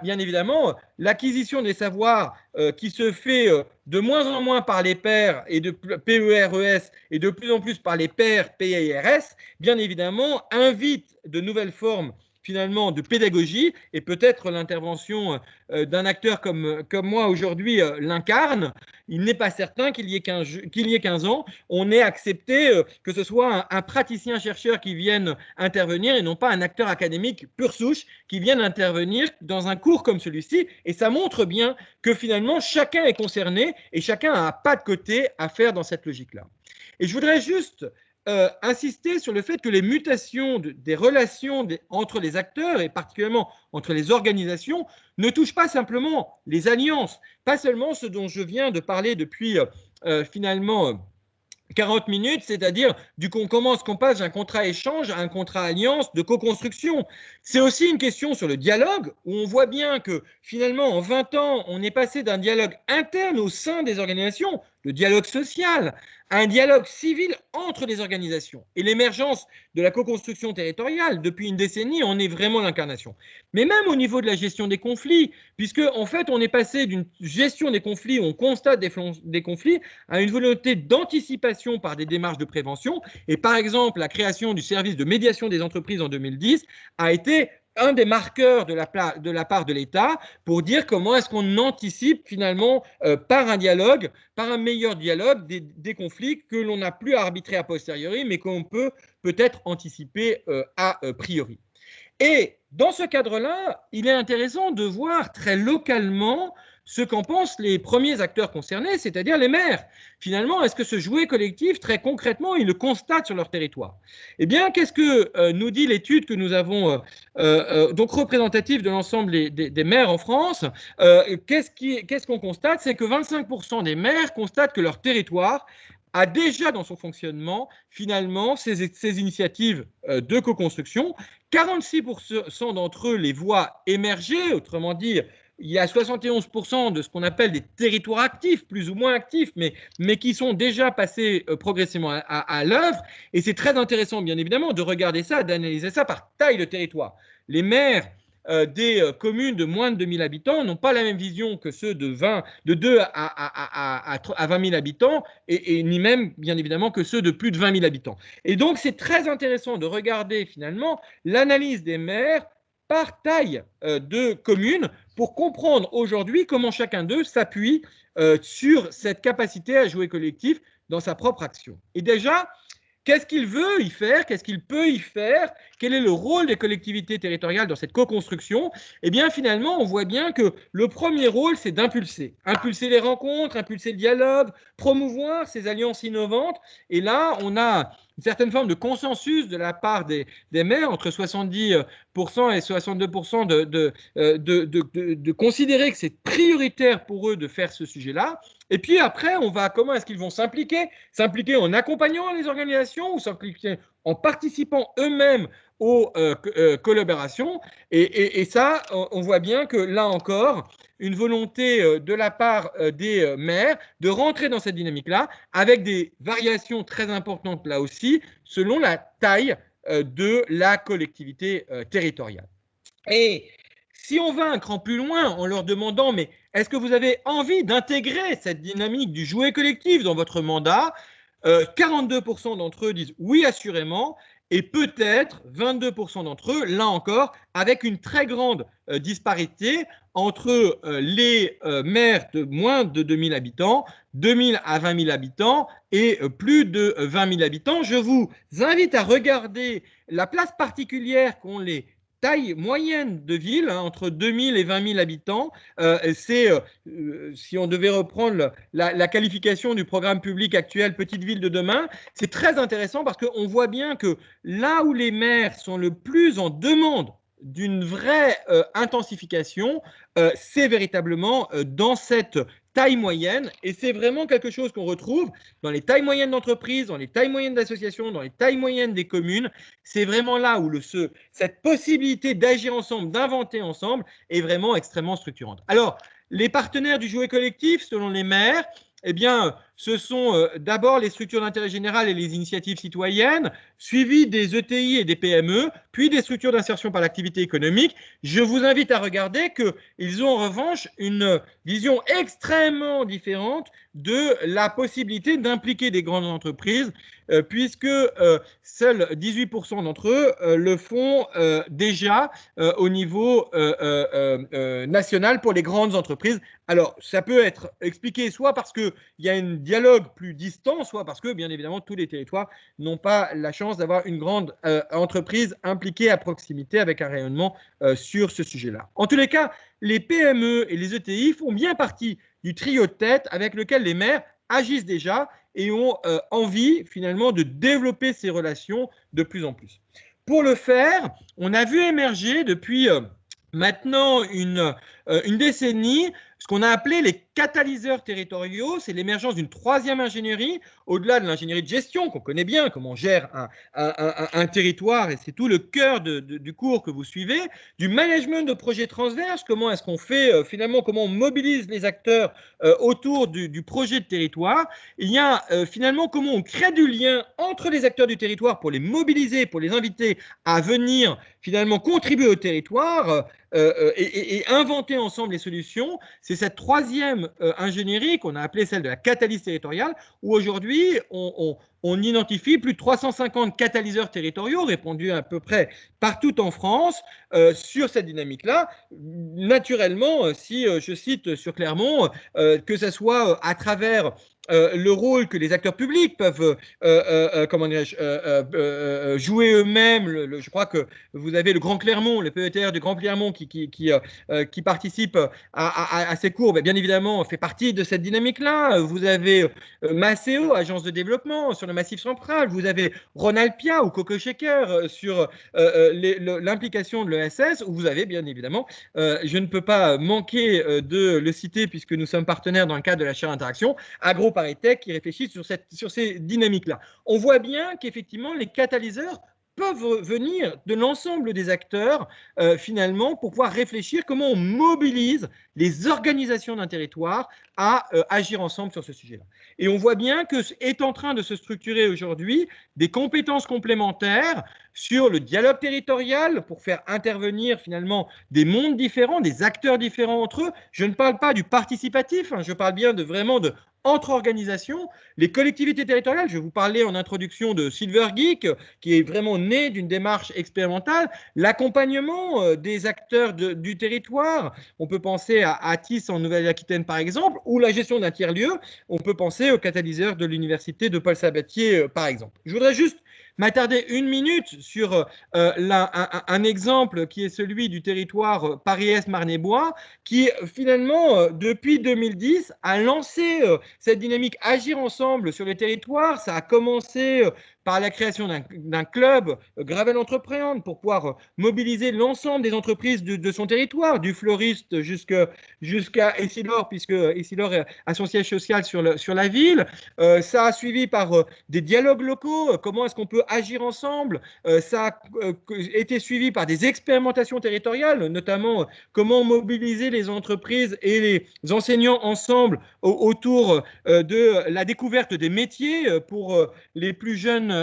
A: bien évidemment, l'acquisition des savoirs qui se fait de moins en moins par les pairs et de PERES et de plus en plus par les pairs PERS, bien évidemment, invite de nouvelles formes finalement de pédagogie, et peut-être l'intervention d'un acteur comme moi aujourd'hui l'incarne. Il n'est pas certain qu'il y ait 15 ans, on ait accepté que ce soit un praticien-chercheur qui vienne intervenir et non pas un acteur académique pur souche qui vienne intervenir dans un cours comme celui-ci. Et ça montre bien que finalement, chacun est concerné et chacun a un pas de côté à faire dans cette logique-là. Et je voudrais juste insister sur le fait que les mutations des relations entre les acteurs et particulièrement entre les organisations ne touchent pas simplement les alliances, pas seulement ce dont je viens de parler depuis finalement 40 minutes, c'est-à-dire qu'on passe d'un contrat échange à un contrat alliance de co-construction. C'est aussi une question sur le dialogue, où on voit bien que finalement, en 20 ans, on est passé d'un dialogue interne au sein des organisations, le dialogue social, à un dialogue civil entre les organisations. Et l'émergence de la co-construction territoriale, depuis une décennie, en est vraiment l'incarnation. Mais même au niveau de la gestion des conflits, puisque en fait, on est passé d'une gestion des conflits où on constate des conflits à une volonté d'anticipation par des démarches de prévention. Et par exemple, la création du service de médiation des entreprises en 2010 a été un des marqueurs de la part de l'État pour dire comment est-ce qu'on anticipe finalement par un dialogue, par un meilleur dialogue des conflits que l'on n'a plus à arbitrer a posteriori, mais qu'on peut peut-être anticiper a priori. Et dans ce cadre-là, il est intéressant de voir très localement ce qu'en pensent les premiers acteurs concernés, c'est-à-dire les maires. Finalement, est-ce que ce jouet collectif, très concrètement, ils le constatent sur leur territoire? Eh bien, qu'est-ce que nous dit l'étude que nous avons, donc représentative de l'ensemble des maires en France? Qu'est-ce qu'on constate? C'est que 25% des maires constatent que leur territoire a déjà dans son fonctionnement, finalement, ces initiatives de co-construction. 46% d'entre eux les voient émerger, autrement dit, il y a 71% de ce qu'on appelle des territoires actifs, plus ou moins actifs, mais qui sont déjà passés progressivement à l'œuvre. Et c'est très intéressant, bien évidemment, de regarder ça, d'analyser ça par taille de territoire. Les maires des communes de moins de 2000 habitants n'ont pas la même vision que ceux de 2 à 20 000 habitants, et ni même, bien évidemment, que ceux de plus de 20 000 habitants. Et donc, c'est très intéressant de regarder finalement l'analyse des maires par taille de commune pour comprendre aujourd'hui comment chacun d'eux s'appuie sur cette capacité à jouer collectif dans sa propre action. Et déjà, qu'est-ce qu'il veut y faire? Qu'est-ce qu'il peut y faire? Quel est le rôle des collectivités territoriales dans cette co-construction? Eh bien, finalement, on voit bien que le premier rôle, c'est d'impulser. Impulser les rencontres, impulser le dialogue, promouvoir ces alliances innovantes. Et là, on a une certaine forme de consensus de la part des maires, entre 70% et 62% de considérer que c'est prioritaire pour eux de faire ce sujet-là. Et puis après, comment est-ce qu'ils vont s'impliquer? S'impliquer en accompagnant les organisations ou s'impliquer en participant eux-mêmes aux collaborations. Et ça, on voit bien que là encore, une volonté de la part des maires de rentrer dans cette dynamique-là, avec des variations très importantes là aussi, selon la taille de la collectivité territoriale. Et si on va un cran plus loin en leur demandant, mais est-ce que vous avez envie d'intégrer cette dynamique du jouet collectif dans votre mandat? 42% d'entre eux disent oui, assurément, et peut-être 22% d'entre eux, là encore, avec une très grande disparité entre les maires de moins de 2000 habitants, 2000 à 20 000 habitants et plus de 20 000 habitants. Je vous invite à regarder la place particulière qu'ont les taille moyenne de ville, entre 2000 et 20 000 habitants. Si on devait reprendre la qualification du programme public actuel Petite Ville de demain, c'est très intéressant parce qu'on voit bien que là où les maires sont le plus en demande d'une vraie intensification, c'est véritablement dans cette taille moyenne, et c'est vraiment quelque chose qu'on retrouve dans les tailles moyennes d'entreprises, dans les tailles moyennes d'associations, dans les tailles moyennes des communes. C'est vraiment là où cette possibilité d'agir ensemble, d'inventer ensemble, est vraiment extrêmement structurante. Alors, les partenaires du jouet collectif, selon les maires, eh bien, ce sont d'abord les structures d'intérêt général et les initiatives citoyennes, suivies des ETI et des PME, puis des structures d'insertion par l'activité économique. Je vous invite à regarder qu'ils ont en revanche une vision extrêmement différente de la possibilité d'impliquer des grandes entreprises, puisque seuls 18% d'entre eux le font déjà au niveau national pour les grandes entreprises. Alors, ça peut être expliqué soit parce qu'il y a un dialogue plus distant, soit parce que, bien évidemment, tous les territoires n'ont pas la chance d'avoir une grande entreprise impliquée à proximité avec un rayonnement sur ce sujet-là. En tous les cas, les PME et les ETI font bien partie du trio de tête avec lequel les maires agissent déjà et ont envie, finalement, de développer ces relations de plus en plus. Pour le faire, on a vu émerger depuis maintenant une décennie ce qu'on a appelé les catalyseurs territoriaux. C'est l'émergence d'une troisième ingénierie, au-delà de l'ingénierie de gestion qu'on connaît bien, comment on gère un territoire, et c'est tout le cœur du cours que vous suivez, du management de projets transverses, comment est-ce qu'on fait finalement, comment on mobilise les acteurs autour du projet de territoire. Il y a finalement comment on crée du lien entre les acteurs du territoire pour les mobiliser, pour les inviter à venir finalement contribuer au territoire et inventer ensemble les solutions. C'est cette troisième ingénierie qu'on a appelée celle de la catalyse territoriale, où aujourd'hui on identifie plus de 350 catalyseurs territoriaux répandus à peu près partout en France sur cette dynamique-là. Naturellement, si je cite sur Clermont, que ce soit à travers le rôle que les acteurs publics peuvent jouer eux-mêmes. Je crois que vous avez le Grand Clermont, le PETR du Grand Clermont qui participe à ces cours, bien évidemment, fait partie de cette dynamique-là. Vous avez Maceo, agence de développement sur le Massif central. Vous avez Ronalpia ou Coco Shaker sur l'implication de l'ESS, où vous avez bien évidemment, je ne peux pas manquer de le citer puisque nous sommes partenaires dans le cadre de la chaire Interaction, AgroParisTech qui réfléchit sur ces dynamiques-là. On voit bien qu'effectivement, les catalyseurs peuvent venir de l'ensemble des acteurs finalement pour pouvoir réfléchir comment on mobilise les organisations d'un territoire à agir ensemble sur ce sujet-là. Et on voit bien que est en train de se structurer aujourd'hui des compétences complémentaires sur le dialogue territorial pour faire intervenir finalement des mondes différents, des acteurs différents entre eux. Je ne parle pas du participatif, hein, je parle bien de vraiment de entre organisations, les collectivités territoriales. Je vais vous parler en introduction de Silver Geek, qui est vraiment né d'une démarche expérimentale, l'accompagnement des acteurs du territoire. On peut penser à Atis en Nouvelle-Aquitaine, par exemple, ou la gestion d'un tiers-lieu. On peut penser au catalyseur de l'université de Paul Sabatier, par exemple. Je voudrais juste m'attarder une minute sur un exemple qui est celui du territoire Paris-Est Marne-et-Bois, qui finalement, depuis 2010, a lancé cette dynamique Agir ensemble sur les territoires. Ça a commencé par la création d'un club Gravel Entreprendre pour pouvoir mobiliser l'ensemble des entreprises de son territoire, du fleuriste jusqu'à Essilor, puisque Essilor a son siège social sur la ville. Ça a suivi par des dialogues locaux, comment est-ce qu'on peut agir ensemble. Ça a été suivi par des expérimentations territoriales, notamment comment mobiliser les entreprises et les enseignants ensemble autour de la découverte des métiers pour les plus jeunes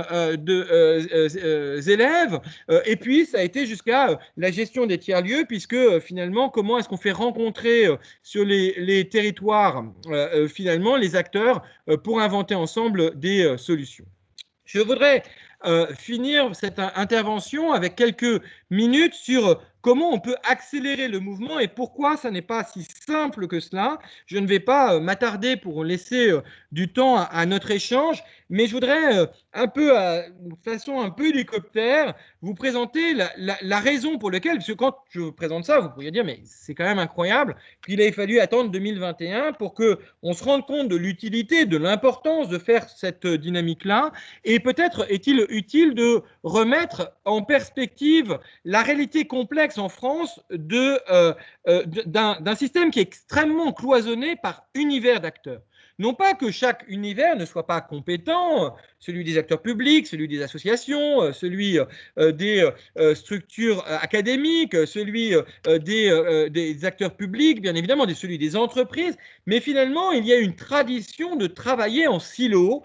A: élèves. Et puis, ça a été jusqu'à la gestion des tiers-lieux, puisque finalement, comment est-ce qu'on fait rencontrer sur les territoires, finalement, les acteurs pour inventer ensemble des solutions. Je voudrais finir cette intervention avec quelques minutes sur comment on peut accélérer le mouvement et pourquoi ça n'est pas si simple que cela. Je ne vais pas m'attarder pour laisser du temps à notre échange, mais je voudrais un peu, de façon un peu hélicoptère, vous présenter la raison pour laquelle, parce que quand je vous présente ça, vous pourriez dire, mais c'est quand même incroyable qu'il ait fallu attendre 2021 pour qu'on se rende compte de l'utilité, de l'importance de faire cette dynamique-là, et peut-être est-il utile de remettre en perspective la réalité complexe en France d'un système qui est extrêmement cloisonné par univers d'acteurs. Non pas que chaque univers ne soit pas compétent, celui des acteurs publics, celui des associations, celui des structures académiques, celui des acteurs publics, bien évidemment, celui des entreprises, mais finalement, il y a une tradition de travailler en silo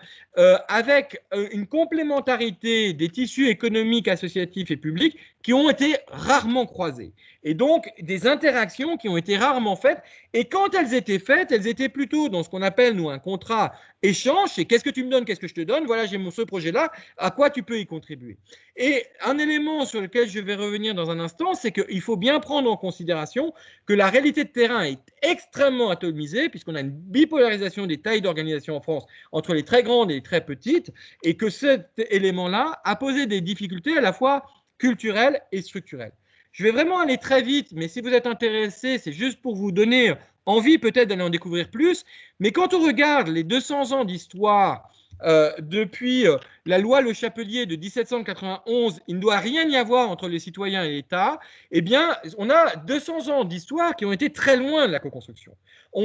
A: avec une complémentarité des tissus économiques, associatifs et publics qui ont été rarement croisés. Et donc, des interactions qui ont été rarement faites. Et quand elles étaient faites, elles étaient plutôt dans ce qu'on appelle, nous, un contrat échange. C'est qu'est-ce que tu me donnes, qu'est-ce que je te donne. Voilà, j'ai ce projet-là, à quoi tu peux y contribuer. Et un élément sur lequel je vais revenir dans un instant, c'est qu'il faut bien prendre en considération que la réalité de terrain est extrêmement atomisée, puisqu'on a une bipolarisation des tailles d'organisation en France entre les très grandes et les très petites, et que cet élément-là a posé des difficultés à la fois culturelles et structurelles. Je vais vraiment aller très vite, mais si vous êtes intéressé, c'est juste pour vous donner envie peut-être d'aller en découvrir plus. Mais quand on regarde les 200 ans d'histoire depuis la loi Le Chapelier de 1791, il ne doit rien y avoir entre les citoyens et l'État, eh bien, on a 200 ans d'histoire qui ont été très loin de la co-construction. Et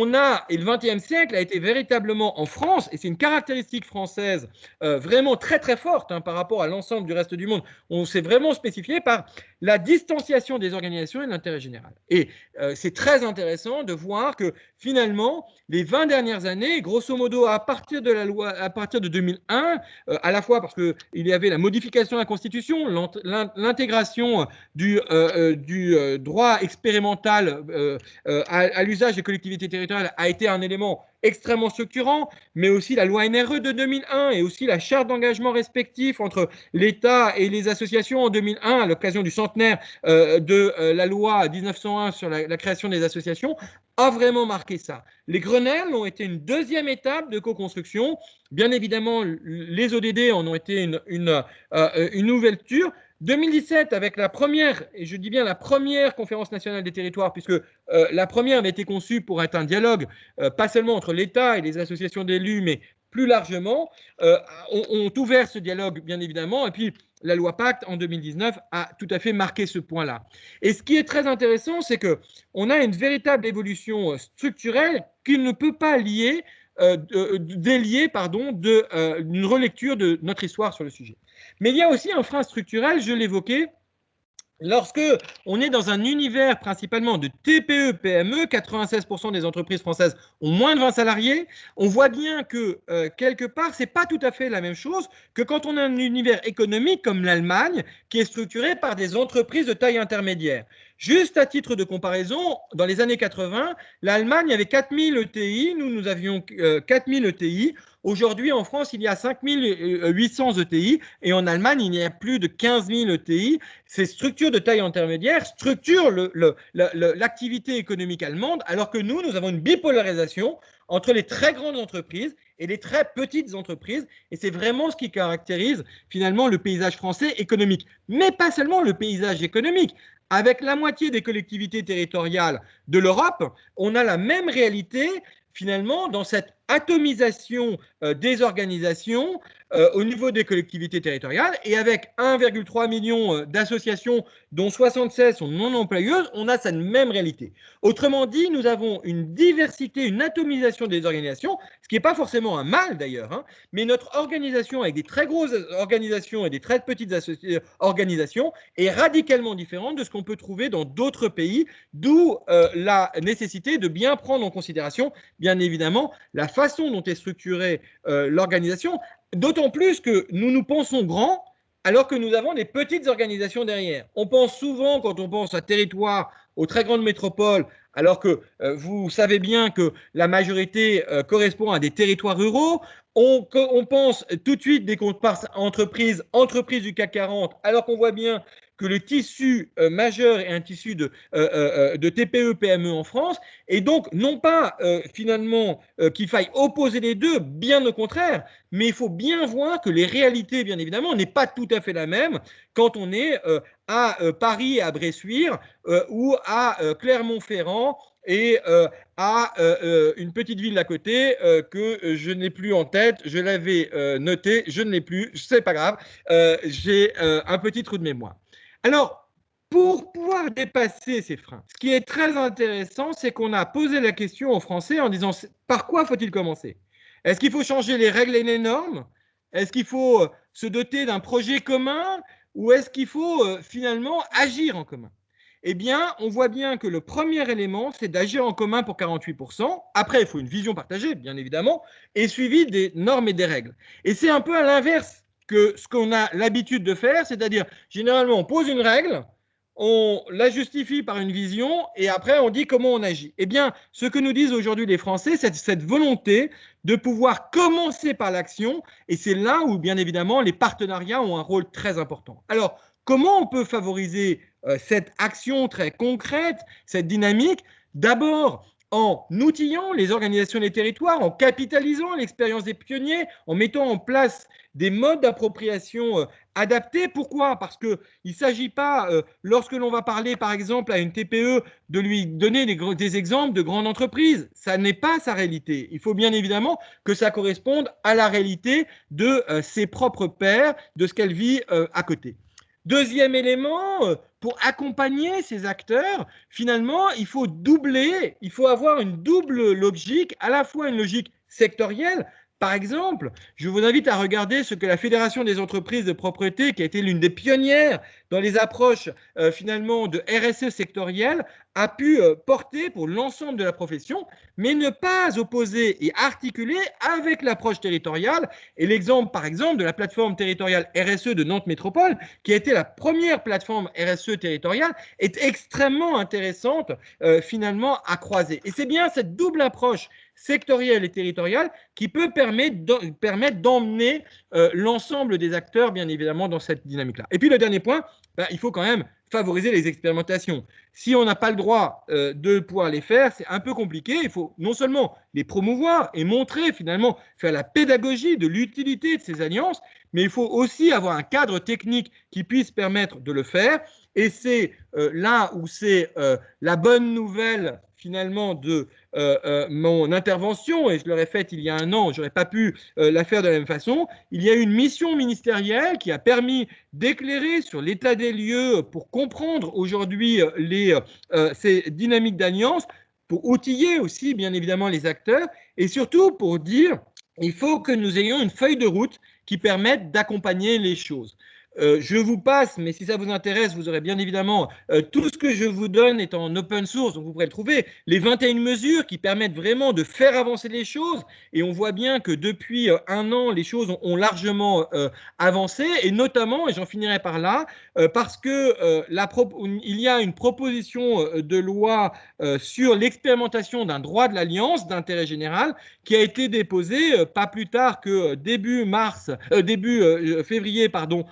A: le XXe siècle a été véritablement en France, et c'est une caractéristique française vraiment très très forte par rapport à l'ensemble du reste du monde, on s'est vraiment spécifié par la distanciation des organisations et de l'intérêt général. Et c'est très intéressant de voir que finalement, les 20 dernières années, grosso modo, à partir de 2001, à la fois parce qu'il y avait la modification de la Constitution, l'intégration du droit expérimental à l'usage des collectivités territoriales a été un élément extrêmement structurant, mais aussi la loi NRE de 2001 et aussi la charte d'engagement respectif entre l'État et les associations en 2001 à l'occasion du centenaire de la loi 1901 sur la création des associations a vraiment marqué ça. Les Grenelles ont été une deuxième étape de co-construction. Bien évidemment, les ODD en ont été une ouverture. 2017, avec la première, et je dis bien la première conférence nationale des territoires, puisque la première avait été conçue pour être un dialogue, pas seulement entre l'État et les associations d'élus, mais plus largement, ont ouvert ce dialogue, bien évidemment, et puis la loi Pacte, en 2019, a tout à fait marqué ce point-là. Et ce qui est très intéressant, c'est qu'on a une véritable évolution structurelle qui ne peut pas délier d'une relecture de notre histoire sur le sujet. Mais il y a aussi un frein structurel, je l'évoquais, lorsque on est dans un univers principalement de TPE, PME, 96% des entreprises françaises ont moins de 20 salariés, on voit bien que quelque part, c'est pas tout à fait la même chose que quand on a un univers économique comme l'Allemagne, qui est structuré par des entreprises de taille intermédiaire. Juste à titre de comparaison, dans les années 80, l'Allemagne avait 4000 ETI, nous avions 4000 ETI. Aujourd'hui, en France, il y a 5800 ETI et en Allemagne, il y a plus de 15 000 ETI. Ces structures de taille intermédiaire structurent l'activité économique allemande, alors que nous avons une bipolarisation entre les très grandes entreprises et les très petites entreprises. Et c'est vraiment ce qui caractérise finalement le paysage français économique. Mais pas seulement le paysage économique. Avec la moitié des collectivités territoriales de l'Europe, on a la même réalité finalement dans cette atomisation des organisations au niveau des collectivités territoriales et avec 1,3 million d'associations dont 76 sont non employeuses, on a cette même réalité. Autrement dit, nous avons une diversité, une atomisation des organisations, ce qui n'est pas forcément un mal d'ailleurs, hein, mais notre organisation avec des très grosses organisations et des très petites organisations est radicalement différente de ce qu'on peut trouver dans d'autres pays, d'où la nécessité de bien prendre en considération, bien évidemment, la façon dont est structurée l'organisation, d'autant plus que nous pensons grand alors que nous avons des petites organisations derrière. On pense souvent, quand on pense à territoire, aux très grandes métropoles, alors que vous savez bien que la majorité correspond à des territoires ruraux. On pense tout de suite, dès qu'on passe entreprise du CAC 40, alors qu'on voit bien que le tissu majeur est un tissu de TPE, PME en France, et donc non pas finalement qu'il faille opposer les deux, bien au contraire, mais il faut bien voir que les réalités, bien évidemment, n'est pas tout à fait la même quand on est à Paris, à Bressuire ou à Clermont-Ferrand et à une petite ville à côté que je n'ai plus en tête, je l'avais noté, je ne l'ai plus, c'est pas grave, j'ai un petit trou de mémoire. Alors, pour pouvoir dépasser ces freins, ce qui est très intéressant, c'est qu'on a posé la question aux Français en disant par quoi faut-il commencer? Est-ce qu'il faut changer les règles et les normes? Est-ce qu'il faut se doter d'un projet commun? Ou est-ce qu'il faut finalement agir en commun? Eh bien, on voit bien que le premier élément, c'est d'agir en commun pour 48%. Après, il faut une vision partagée, bien évidemment, et suivi des normes et des règles. Et c'est un peu à l'inverse que ce qu'on a l'habitude de faire, c'est-à-dire, généralement, on pose une règle, on la justifie par une vision, et après, on dit comment on agit. Eh bien, ce que nous disent aujourd'hui les Français, c'est cette volonté de pouvoir commencer par l'action, et c'est là où, bien évidemment, les partenariats ont un rôle très important. Alors, comment on peut favoriser cette action très concrète, cette dynamique? D'abord, en outillant les organisations des territoires, en capitalisant l'expérience des pionniers, en mettant en place des modes d'appropriation adaptés. Pourquoi? Parce qu'il ne s'agit pas, lorsque l'on va parler par exemple à une TPE, de lui donner des exemples de grandes entreprises. Ça n'est pas sa réalité. Il faut bien évidemment que ça corresponde à la réalité de ses propres pairs, de ce qu'elle vit à côté. Deuxième élément, pour accompagner ces acteurs, finalement, il faut doubler, il faut avoir une double logique, à la fois une logique sectorielle. Par exemple, je vous invite à regarder ce que la Fédération des entreprises de propreté, qui a été l'une des pionnières dans les approches finalement de RSE sectorielle, a pu porter pour l'ensemble de la profession, mais ne pas opposer et articuler avec l'approche territoriale. Et l'exemple, par exemple, de la plateforme territoriale RSE de Nantes Métropole, qui a été la première plateforme RSE territoriale, est extrêmement intéressante finalement à croiser. Et c'est bien cette double approche sectorielle et territoriale qui peut permettre d'emmener l'ensemble des acteurs, bien évidemment, dans cette dynamique-là. Et puis le dernier point, il faut quand même favoriser les expérimentations. Si on n'a pas le droit de pouvoir les faire, c'est un peu compliqué. Il faut non seulement les promouvoir et montrer, finalement, faire la pédagogie de l'utilité de ces alliances, mais il faut aussi avoir un cadre technique qui puisse permettre de le faire. Et c'est là où c'est la bonne nouvelle, finalement, de mon intervention, et je l'aurais faite il y a un an, je n'aurais pas pu la faire de la même façon. Il y a une mission ministérielle qui a permis d'éclairer sur l'état des lieux pour comprendre aujourd'hui ces dynamiques d'alliance, pour outiller aussi, bien évidemment, les acteurs, et surtout pour dire il faut que nous ayons une feuille de route qui permette d'accompagner les choses. Je vous passe, mais si ça vous intéresse, vous aurez bien évidemment tout ce que je vous donne est en open source, donc vous pourrez le trouver. Les 21 mesures qui permettent vraiment de faire avancer les choses, et on voit bien que depuis un an, les choses ont largement avancé, et notamment, et j'en finirai par là, parce que il y a une proposition de loi sur l'expérimentation d'un droit de l'alliance d'intérêt général qui a été déposée pas plus tard que début février, pardon,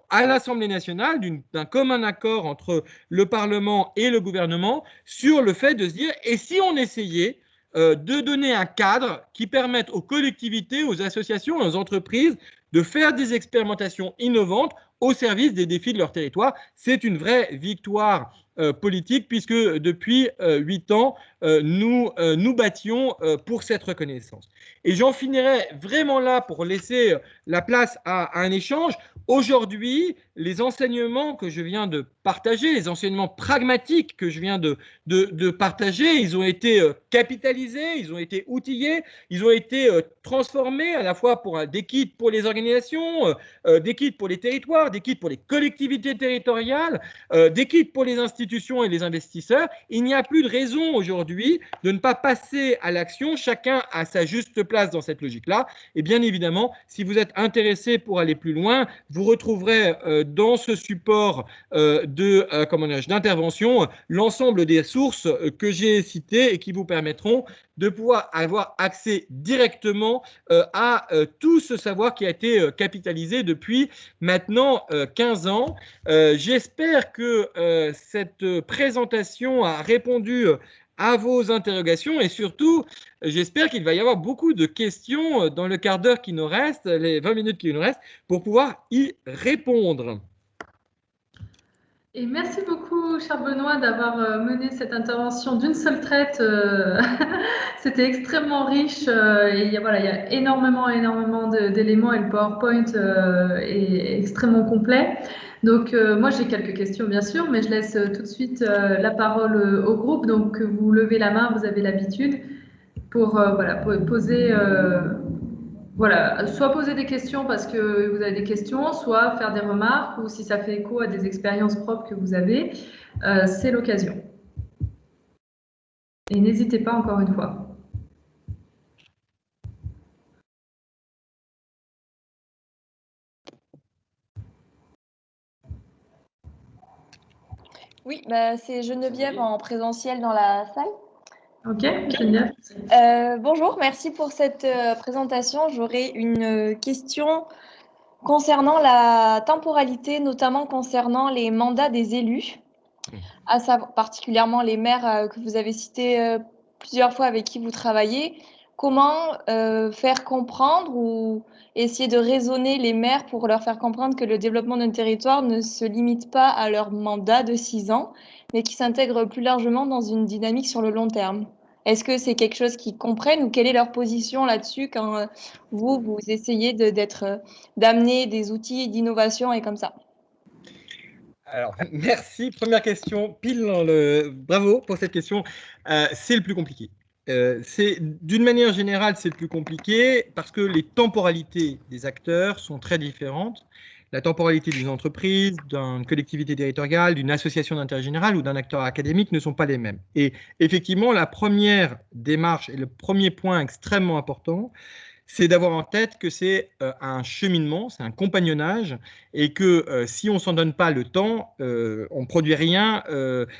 A: à l'Assemblée nationale, d'un commun accord entre le Parlement et le gouvernement sur le fait de se dire, et si on essayait de donner un cadre qui permette aux collectivités, aux associations, aux entreprises de faire des expérimentations innovantes au service des défis de leur territoire. C'est une vraie victoire politique puisque depuis 8 ans, nous battions pour cette reconnaissance. Et j'en finirai vraiment là pour laisser la place à un échange. Aujourd'hui, les enseignements que je viens de partager, les enseignements pragmatiques que je viens de partager, ils ont été capitalisés, ils ont été outillés, ils ont été transformés à la fois pour des kits pour les organisations, des kits pour les territoires, des kits pour les collectivités territoriales, des kits pour les institutions et les investisseurs. Il n'y a plus de raison aujourd'hui de ne pas passer à l'action, chacun à sa juste place dans cette logique-là. Et bien évidemment, si vous êtes intéressé pour aller plus loin, vous retrouverez dans ce support d'intervention l'ensemble des sources que j'ai citées et qui vous permettront de pouvoir avoir accès directement à tout ce savoir qui a été capitalisé depuis maintenant 15 ans. J'espère que cette présentation a répondu à vos interrogations et surtout, j'espère qu'il va y avoir beaucoup de questions dans le quart d'heure qui nous reste, les 20 minutes qui nous restent, pour pouvoir y répondre.
B: Et merci beaucoup, cher Benoît, d'avoir mené cette intervention d'une seule traite. C'était extrêmement riche et voilà, il y a énormément d'éléments et le PowerPoint est extrêmement complet. Donc, moi, j'ai quelques questions, bien sûr, mais je laisse tout de suite la parole au groupe. Donc, vous levez la main, vous avez l'habitude pour, voilà, pour poser... voilà, soit poser des questions parce que vous avez des questions, soit faire des remarques ou si ça fait écho à des expériences propres que vous avez, c'est l'occasion. Et n'hésitez pas encore une fois.
C: Oui, bah, c'est Geneviève en présentiel dans la salle.
B: Ok, Geneviève.
C: Bonjour, merci pour cette présentation. J'aurais une question concernant la temporalité, notamment concernant les mandats des élus, à savoir particulièrement les maires que vous avez cités plusieurs fois avec qui vous travaillez. Comment faire comprendre ou essayer de raisonner les maires pour leur faire comprendre que le développement d'un territoire ne se limite pas à leur mandat de 6 ans, mais qui s'intègre plus largement dans une dynamique sur le long terme? Est-ce que c'est quelque chose qu'ils comprennent ou quelle est leur position là-dessus quand vous essayez d'amener des outils d'innovation et comme ça?
A: Alors, merci. Première question, pile dans le... Bravo pour cette question. C'est le plus compliqué. D'une manière générale, c'est le plus compliqué parce que les temporalités des acteurs sont très différentes. La temporalité d'une entreprise, d'une collectivité territoriale, d'une association d'intérêt général ou d'un acteur académique ne sont pas les mêmes. Et effectivement, la première démarche et le premier point extrêmement important, c'est d'avoir en tête que c'est un cheminement, c'est un compagnonnage, et que si on ne s'en donne pas le temps, on ne produit rien.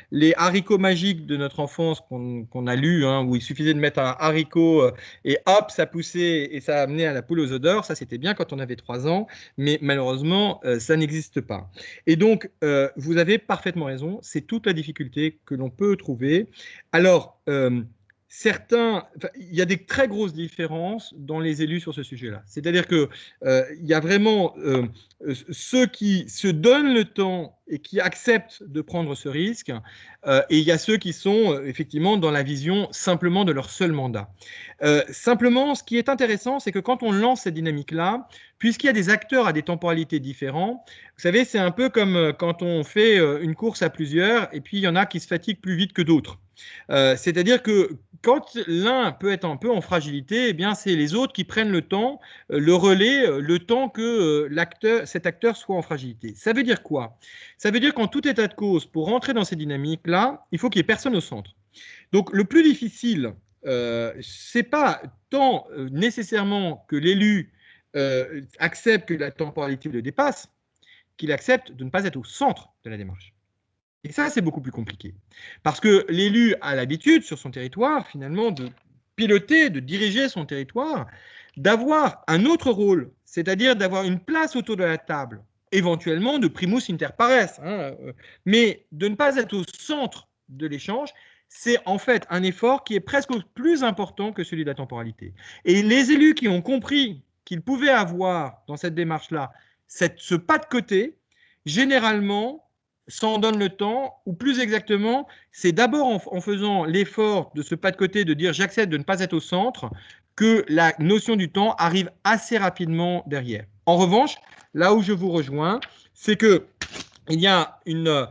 A: Les haricots magiques de notre enfance qu'on a lus, hein, où il suffisait de mettre un haricot et hop, ça poussait et ça amenait à la poule aux œufs d'or, ça c'était bien quand on avait 3 ans, mais malheureusement, ça n'existe pas. Et donc, vous avez parfaitement raison, c'est toute la difficulté que l'on peut trouver. Alors, il y a des très grosses différences dans les élus sur ce sujet-là. C'est-à-dire que il y a vraiment ceux qui se donnent le temps et qui acceptent de prendre ce risque, et il y a ceux qui sont effectivement dans la vision simplement de leur seul mandat. Simplement, ce qui est intéressant, c'est que quand on lance cette dynamique-là, puisqu'il y a des acteurs à des temporalités différentes, vous savez, c'est un peu comme quand on fait une course à plusieurs, et puis il y en a qui se fatiguent plus vite que d'autres. C'est-à-dire que quand l'un peut être un peu en fragilité, eh bien, c'est les autres qui prennent le temps, le relais, le temps que cet acteur soit en fragilité. Ça veut dire quoi? Ça veut dire qu'en tout état de cause, pour rentrer dans ces dynamiques-là, il faut qu'il n'y ait personne au centre. Donc, le plus difficile, c'est pas tant nécessairement que l'élu accepte que la temporalité le dépasse, qu'il accepte de ne pas être au centre de la démarche. Et ça, c'est beaucoup plus compliqué. Parce que l'élu a l'habitude, sur son territoire, finalement, de piloter, de diriger son territoire, d'avoir un autre rôle, c'est-à-dire d'avoir une place autour de la table, éventuellement de primus inter pares, mais de ne pas être au centre de l'échange, c'est en fait un effort qui est presque plus important que celui de la temporalité. Et les élus qui ont compris qu'ils pouvaient avoir dans cette démarche-là ce pas de côté, généralement, s'en donne le temps, ou plus exactement, c'est d'abord en faisant l'effort de ce pas de côté, de dire j'accepte de ne pas être au centre, que la notion du temps arrive assez rapidement derrière. En revanche, là où je vous rejoins, c'est qu'il y a une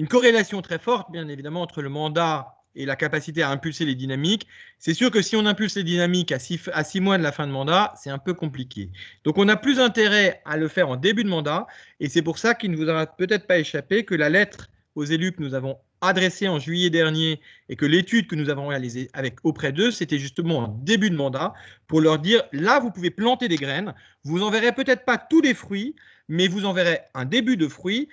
A: corrélation très forte, bien évidemment, entre le mandat et la capacité à impulser les dynamiques. C'est sûr que si on impulse les dynamiques à 6 mois de la fin de mandat, c'est un peu compliqué. Donc on a plus intérêt à le faire en début de mandat, et c'est pour ça qu'il ne vous aura peut-être pas échappé que la lettre aux élus que nous avons adressée en juillet dernier et que l'étude que nous avons réalisée auprès d'eux, c'était justement en début de mandat pour leur dire, là, vous pouvez planter des graines, vous en verrez peut-être pas tous les fruits, mais vous en verrez un début de fruits,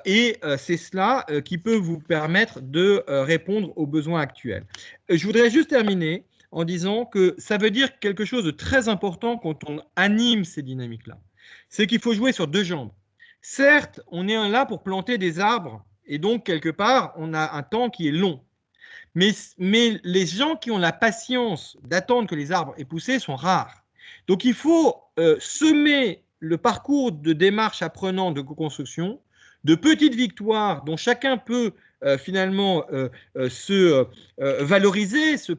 A: et c'est cela qui peut vous permettre de répondre aux besoins actuels. Je voudrais juste terminer en disant que ça veut dire quelque chose de très important quand on anime ces dynamiques-là. C'est qu'il faut jouer sur deux jambes. Certes, on est là pour planter des arbres, et donc, quelque part, on a un temps qui est long. Mais les gens qui ont la patience d'attendre que les arbres aient poussé sont rares. Donc, il faut semer le parcours de démarche apprenant de co-construction, de petites victoires dont chacun peut finalement se valoriser, se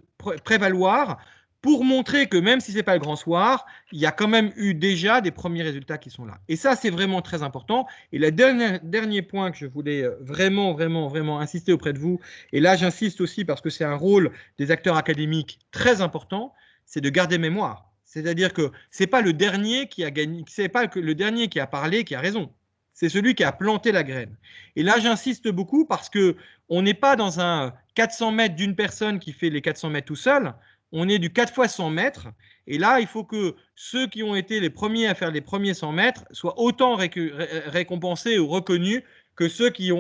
A: prévaloir, pour montrer que même si ce n'est pas le grand soir, il y a quand même eu déjà des premiers résultats qui sont là. Et ça, c'est vraiment très important. Et le dernier point que je voulais vraiment insister auprès de vous, et là j'insiste aussi parce que c'est un rôle des acteurs académiques très important, c'est de garder mémoire. C'est-à-dire que ce n'est pas le dernier qui a gagné, c'est pas le dernier qui a parlé qui a raison. C'est celui qui a planté la graine. Et là, j'insiste beaucoup parce qu'on n'est pas dans un 400 mètres d'une personne qui fait les 400 mètres tout seul. On est du 4 fois 100 mètres. Et là, il faut que ceux qui ont été les premiers à faire les premiers 100 mètres soient autant récompensés ou reconnus que ceux qui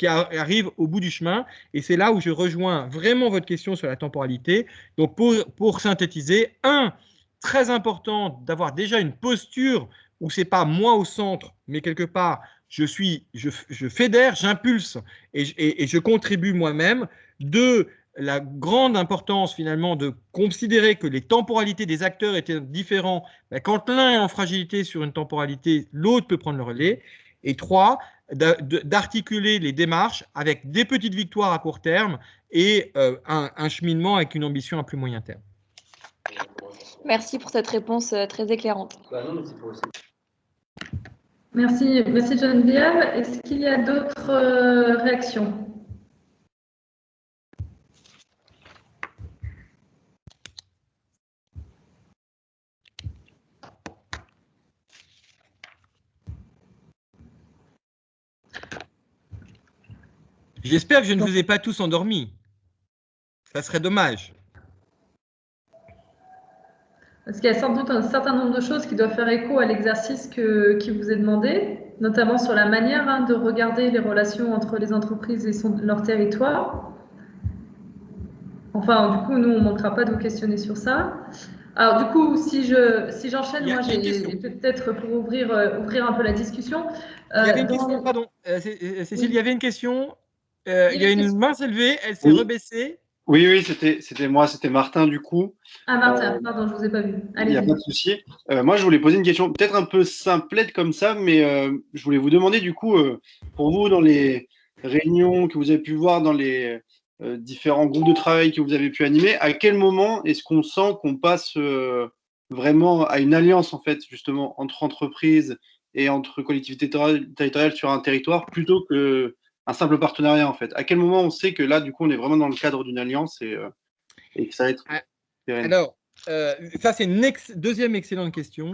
A: arrivent au bout du chemin. Et c'est là où je rejoins vraiment votre question sur la temporalité. Donc, pour synthétiser, très important d'avoir déjà une posture où ce n'est pas moi au centre, mais quelque part, je fédère, j'impulse et je contribue moi-même. 2, la grande importance finalement de considérer que les temporalités des acteurs étaient différents. Quand l'un est en fragilité sur une temporalité, l'autre peut prendre le relais. Et 3, d'articuler les démarches avec des petites victoires à court terme et un cheminement avec une ambition à plus moyen terme.
C: Merci pour cette réponse très éclairante.
B: Merci Geneviève. Est-ce qu'il y a d'autres réactions?
A: J'espère que je ne vous ai pas tous endormis. Ça serait dommage.
B: Parce qu'il y a sans doute un certain nombre de choses qui doivent faire écho à l'exercice qui vous est demandé, notamment sur la manière de regarder les relations entre les entreprises et leur territoire. Enfin, du coup, nous, on ne manquera pas de vous questionner sur ça. Alors, du coup, si j'enchaîne, moi, j'ai peut-être pour ouvrir un peu la discussion.
A: Il y avait une question, pardon. Cécile, il y avait une question. Il y a une main levée, elle s'est rebaissée.
D: Oui, c'était moi, c'était Martin du coup.
B: Ah Martin, pardon, je ne vous ai pas vu.
D: Il n'y a pas de souci. Moi, je voulais poser une question peut-être un peu simplette comme ça, mais je voulais vous demander du coup, pour vous, dans les réunions que vous avez pu voir, dans les différents groupes de travail que vous avez pu animer, à quel moment est-ce qu'on sent qu'on passe vraiment à une alliance, en fait, justement, entre entreprises et entre collectivités territoriales sur un territoire, plutôt que un simple partenariat, en fait? À quel moment on sait que là, du coup, on est vraiment dans le cadre d'une alliance et et que ça va être pérenne?
A: Alors, ça, c'est une deuxième excellente question.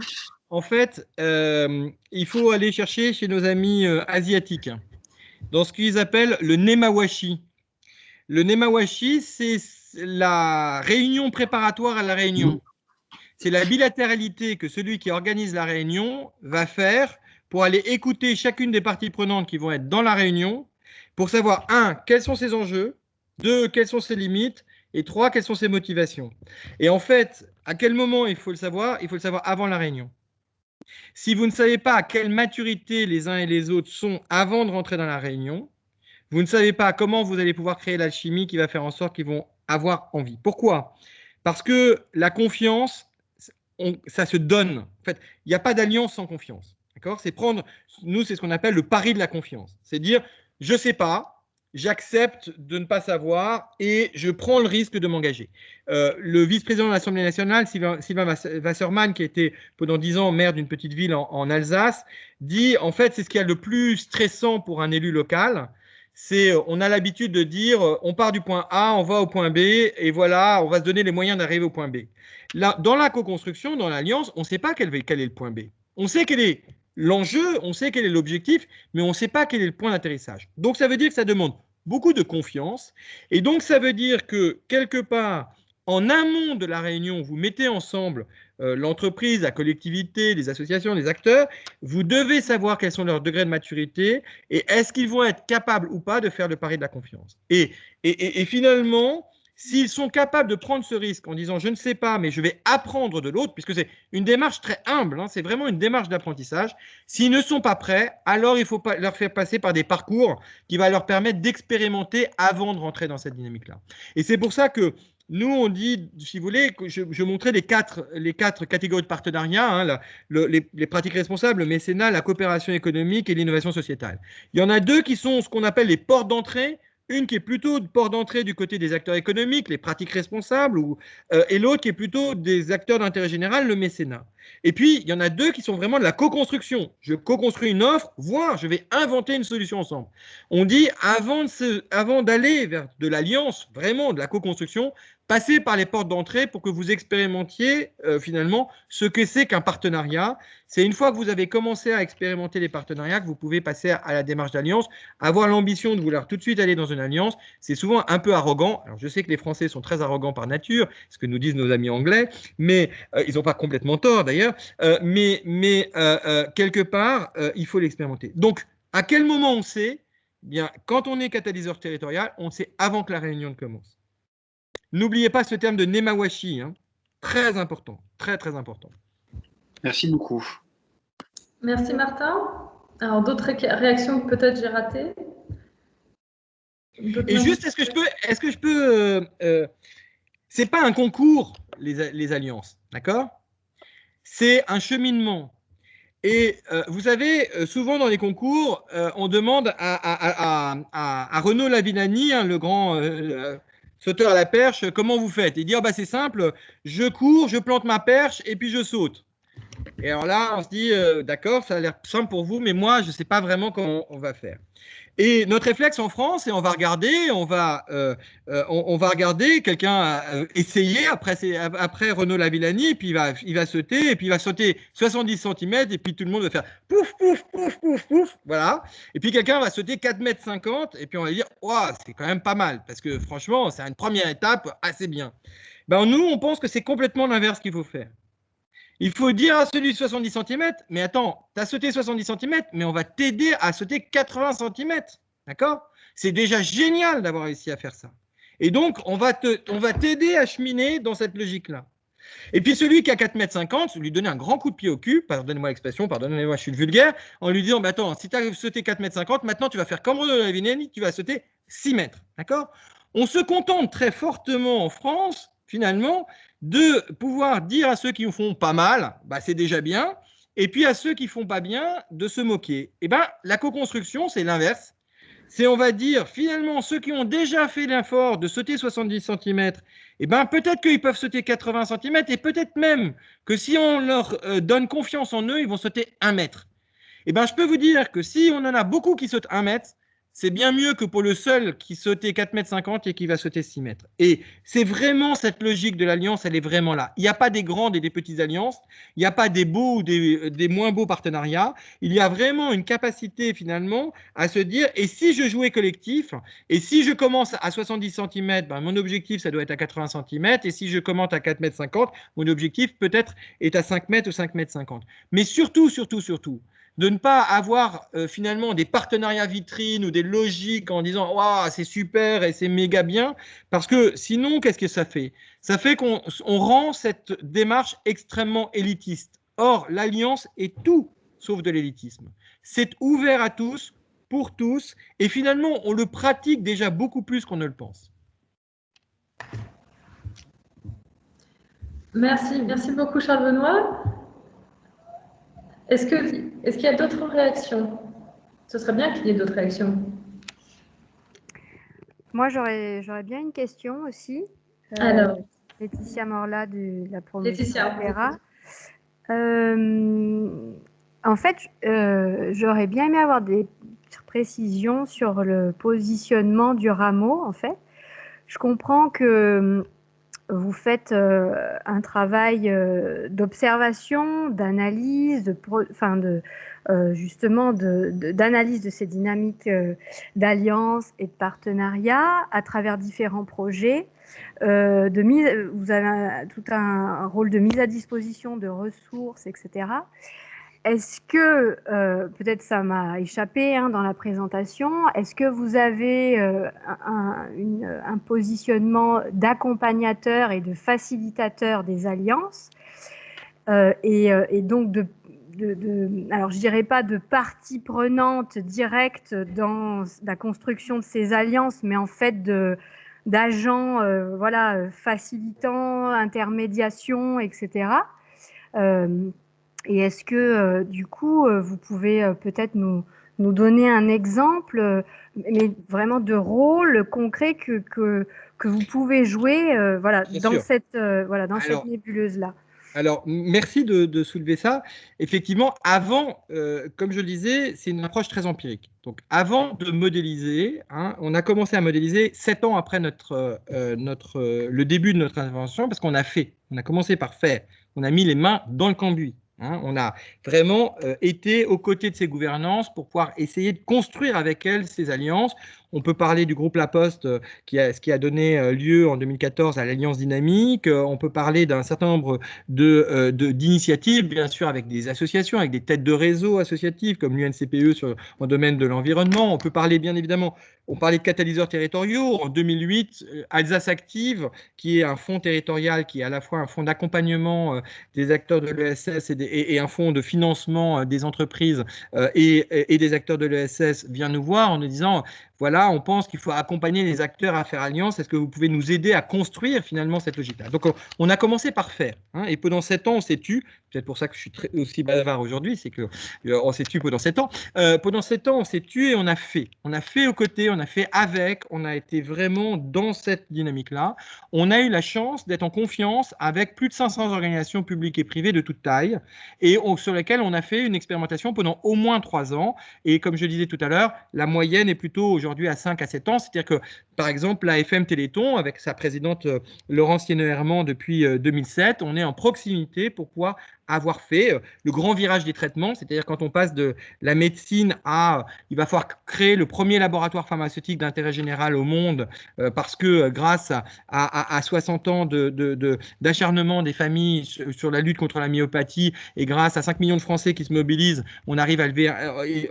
A: En fait, il faut aller chercher chez nos amis asiatiques, dans ce qu'ils appellent le nemawashi. Le nemawashi, c'est la réunion préparatoire à la réunion. C'est la bilatéralité que celui qui organise la réunion va faire pour aller écouter chacune des parties prenantes qui vont être dans la réunion, pour savoir, 1, quels sont ses enjeux, 2, quelles sont ses limites, et 3, quelles sont ses motivations. Et en fait, à quel moment il faut le savoir? Il faut le savoir avant la réunion. Si vous ne savez pas à quelle maturité les uns et les autres sont avant de rentrer dans la réunion, vous ne savez pas comment vous allez pouvoir créer l'alchimie qui va faire en sorte qu'ils vont avoir envie. Pourquoi? Parce que la confiance, ça se donne. En fait, il n'y a pas d'alliance sans confiance. D'accord? C'est prendre, nous, c'est ce qu'on appelle le pari de la confiance. C'est dire, je ne sais pas, j'accepte de ne pas savoir et je prends le risque de m'engager. Le vice-président de l'Assemblée nationale, Sylvain Wasserman, qui a été pendant 10 ans maire d'une petite ville en Alsace, dit, en fait, c'est ce qui est le plus stressant pour un élu local. C'est, on a l'habitude de dire, on part du point A, on va au point B, et voilà, on va se donner les moyens d'arriver au point B. Là, dans la co-construction, dans l'alliance, on ne sait pas quel est le point B. On sait quel est l'enjeu, on sait quel est l'objectif, mais on ne sait pas quel est le point d'atterrissage. Donc, ça veut dire que ça demande beaucoup de confiance, et donc ça veut dire que, quelque part, en amont de la réunion, vous mettez ensemble l'entreprise, la collectivité, les associations, les acteurs, vous devez savoir quels sont leurs degrés de maturité et est-ce qu'ils vont être capables ou pas de faire le pari de la confiance. Et finalement, s'ils sont capables de prendre ce risque en disant « je ne sais pas, mais je vais apprendre de l'autre », puisque c'est une démarche très humble, hein, c'est vraiment une démarche d'apprentissage, s'ils ne sont pas prêts, alors il faut leur faire passer par des parcours qui vont leur permettre d'expérimenter avant de rentrer dans cette dynamique-là. Et c'est pour ça que nous, on dit, si vous voulez, je montrais les quatre catégories de partenariat, hein, les pratiques responsables, le mécénat, la coopération économique et l'innovation sociétale. Il y en a deux qui sont ce qu'on appelle les portes d'entrée, une qui est plutôt de port d'entrée du côté des acteurs économiques, les pratiques responsables, et l'autre qui est plutôt des acteurs d'intérêt général, le mécénat. Et puis, il y en a deux qui sont vraiment de la co-construction. Je co-construis une offre, voire je vais inventer une solution ensemble. On dit, avant d'aller vers de l'alliance, vraiment de la co-construction, passez par les portes d'entrée pour que vous expérimentiez finalement ce que c'est qu'un partenariat. C'est une fois que vous avez commencé à expérimenter les partenariats que vous pouvez passer à la démarche d'alliance. Avoir l'ambition de vouloir tout de suite aller dans une alliance, c'est souvent un peu arrogant. Alors je sais que les Français sont très arrogants par nature, ce que nous disent nos amis anglais, mais ils n'ont pas complètement tort d'ailleurs, mais quelque part, il faut l'expérimenter. Donc, à quel moment on sait? Bien, quand on est catalyseur territorial, on sait avant que la réunion ne commence. N'oubliez pas ce terme de nemawashi, hein. Très important, très très important.
D: Merci beaucoup.
B: Merci Martin. Alors d'autres réactions que peut-être j'ai ratées?
A: Et juste, est-ce que je peux c'est pas un concours, les alliances, d'accord? C'est un cheminement. Et vous savez, souvent dans les concours, on demande à Renaud Lavillani, hein, le grand sauteur à la perche, comment vous faites? Il dit, oh, bah, c'est simple, je cours, je plante ma perche et puis je saute. Et alors là, on se dit, d'accord, ça a l'air simple pour vous, mais moi, je ne sais pas vraiment comment on va faire. Et notre réflexe en France, c'est on va regarder quelqu'un essayer après Renaud Lavillani, puis il va sauter, et puis il va sauter 70 cm, et puis tout le monde va faire pouf, pouf, pouf, pouf, pouf, voilà. Et puis quelqu'un va sauter 4,50 m, et puis on va dire, wow, c'est quand même pas mal, parce que franchement, c'est une première étape assez bien. Ben, nous, on pense que c'est complètement l'inverse qu'il faut faire. Il faut dire à celui de 70 cm, mais attends, tu as sauté 70 cm, mais on va t'aider à sauter 80 cm. D'accord? C'est déjà génial d'avoir réussi à faire ça. Et donc, on va t'aider à cheminer dans cette logique-là. Et puis celui qui a 4,50 m, lui donner un grand coup de pied au cul, pardonnez-moi l'expression, pardonnez-moi, je suis vulgaire, en lui disant, bah, attends, si tu as sauté 4,50 m, maintenant tu vas faire comme Renaud Lavillani, tu vas sauter 6 mètres. D'accord? On se contente très fortement en France, finalement, de pouvoir dire à ceux qui font pas mal, bah, c'est déjà bien, et puis à ceux qui font pas bien, de se moquer. Et ben, la co-construction, c'est l'inverse. C'est, on va dire, finalement, ceux qui ont déjà fait l'effort de sauter 70 cm, et ben, peut-être qu'ils peuvent sauter 80 cm, et peut-être même que si on leur donne confiance en eux, ils vont sauter 1 mètre. Et ben, je peux vous dire que si on en a beaucoup qui sautent 1 mètre, c'est bien mieux que pour le seul qui sautait 4,50 m et qui va sauter 6 mètres. Et c'est vraiment cette logique de l'alliance, elle est vraiment là. Il n'y a pas des grandes et des petites alliances, il n'y a pas des beaux ou des moins beaux partenariats. Il y a vraiment une capacité finalement à se dire, et si je jouais collectif, et si je commence à 70 cm, ben, mon objectif, ça doit être à 80 cm, et si je commence à 4,50 m, mon objectif peut-être est à 5 mètres ou 5,50 m. Mais surtout, de ne pas avoir finalement des partenariats vitrines ou des logiques en disant wow, c'est super et c'est méga bien, parce que sinon, qu'est-ce que ça fait? Ça fait qu'on rend cette démarche extrêmement élitiste. Or, l'alliance est tout sauf de l'élitisme. C'est ouvert à tous, pour tous, et finalement, on le pratique déjà beaucoup plus qu'on ne le pense.
B: Merci beaucoup Charles Benoît. Est-ce qu'il y a d'autres réactions? Ce serait bien qu'il y ait d'autres réactions.
E: Moi, j'aurais bien une question aussi.
B: Alors,
E: Laetitia Morla de la promotion
B: Laetitia.
E: Opéra. En fait, j'aurais bien aimé avoir des précisions sur le positionnement du rameau. En fait, je comprends que vous faites un travail d'observation, d'analyse, d'analyse de ces dynamiques d'alliance et de partenariat à travers différents projets. Vous avez tout un rôle de mise à disposition de ressources, etc. Est-ce que, peut-être ça m'a échappé dans la présentation, est-ce que vous avez un positionnement d'accompagnateur et de facilitateur des alliances et donc alors je dirais pas de partie prenante directe dans la construction de ces alliances, mais en fait d'agents facilitant, intermédiation, etc. Et est-ce que, du coup, vous pouvez peut-être nous donner un exemple, mais vraiment de rôle concret que vous pouvez jouer dans cette nébuleuse-là?
A: Alors, merci de soulever ça. Effectivement, avant, comme je le disais, c'est une approche très empirique. Donc, avant de modéliser, on a commencé à modéliser 7 ans après le début de notre intervention, parce qu'on a commencé par faire. On a mis les mains dans le cambouis. On a vraiment été aux côtés de ces gouvernances pour pouvoir essayer de construire avec elles ces alliances. On peut parler du groupe La Poste qui a donné lieu en 2014 à l'Alliance Dynamique. On peut parler d'un certain nombre d'initiatives, bien sûr, avec des associations, avec des têtes de réseau associatives comme l'UNCPE en domaine de l'environnement. On peut parler, bien évidemment, on parlait de catalyseurs territoriaux. En 2008, Alsace Active, qui est un fonds territorial, qui est à la fois un fonds d'accompagnement des acteurs de l'ESS et un fonds de financement des entreprises et des acteurs de l'ESS, vient nous voir en nous disant voilà, on pense qu'il faut accompagner les acteurs à faire alliance. Est-ce que vous pouvez nous aider à construire finalement cette logique-là? Donc, on a commencé par faire. Et pendant 7 ans, on s'est tu. Peut-être pour ça que je suis aussi bavard aujourd'hui, c'est qu'on s'est tu pendant 7 ans. Pendant 7 ans, on s'est tu et on a fait. On a fait aux côtés, on a fait avec. On a été vraiment dans cette dynamique-là. On a eu la chance d'être en confiance avec plus de 500 organisations publiques et privées de toute taille et sur lesquelles on a fait une expérimentation pendant au moins 3 ans. Et comme je disais tout à l'heure, la moyenne est plutôt aujourd'hui à 5 à 7 ans. C'est-à-dire que, par exemple, la FM Téléthon, avec sa présidente Laurence Yéneux-Herman depuis 2007, on est en proximité pour pouvoir avoir fait le grand virage des traitements, c'est-à-dire quand on passe de la médecine à il va falloir créer le premier laboratoire pharmaceutique d'intérêt général au monde parce que grâce à 60 ans d'acharnement des familles sur la lutte contre la myopathie et grâce à 5 millions de Français qui se mobilisent, on arrive à lever,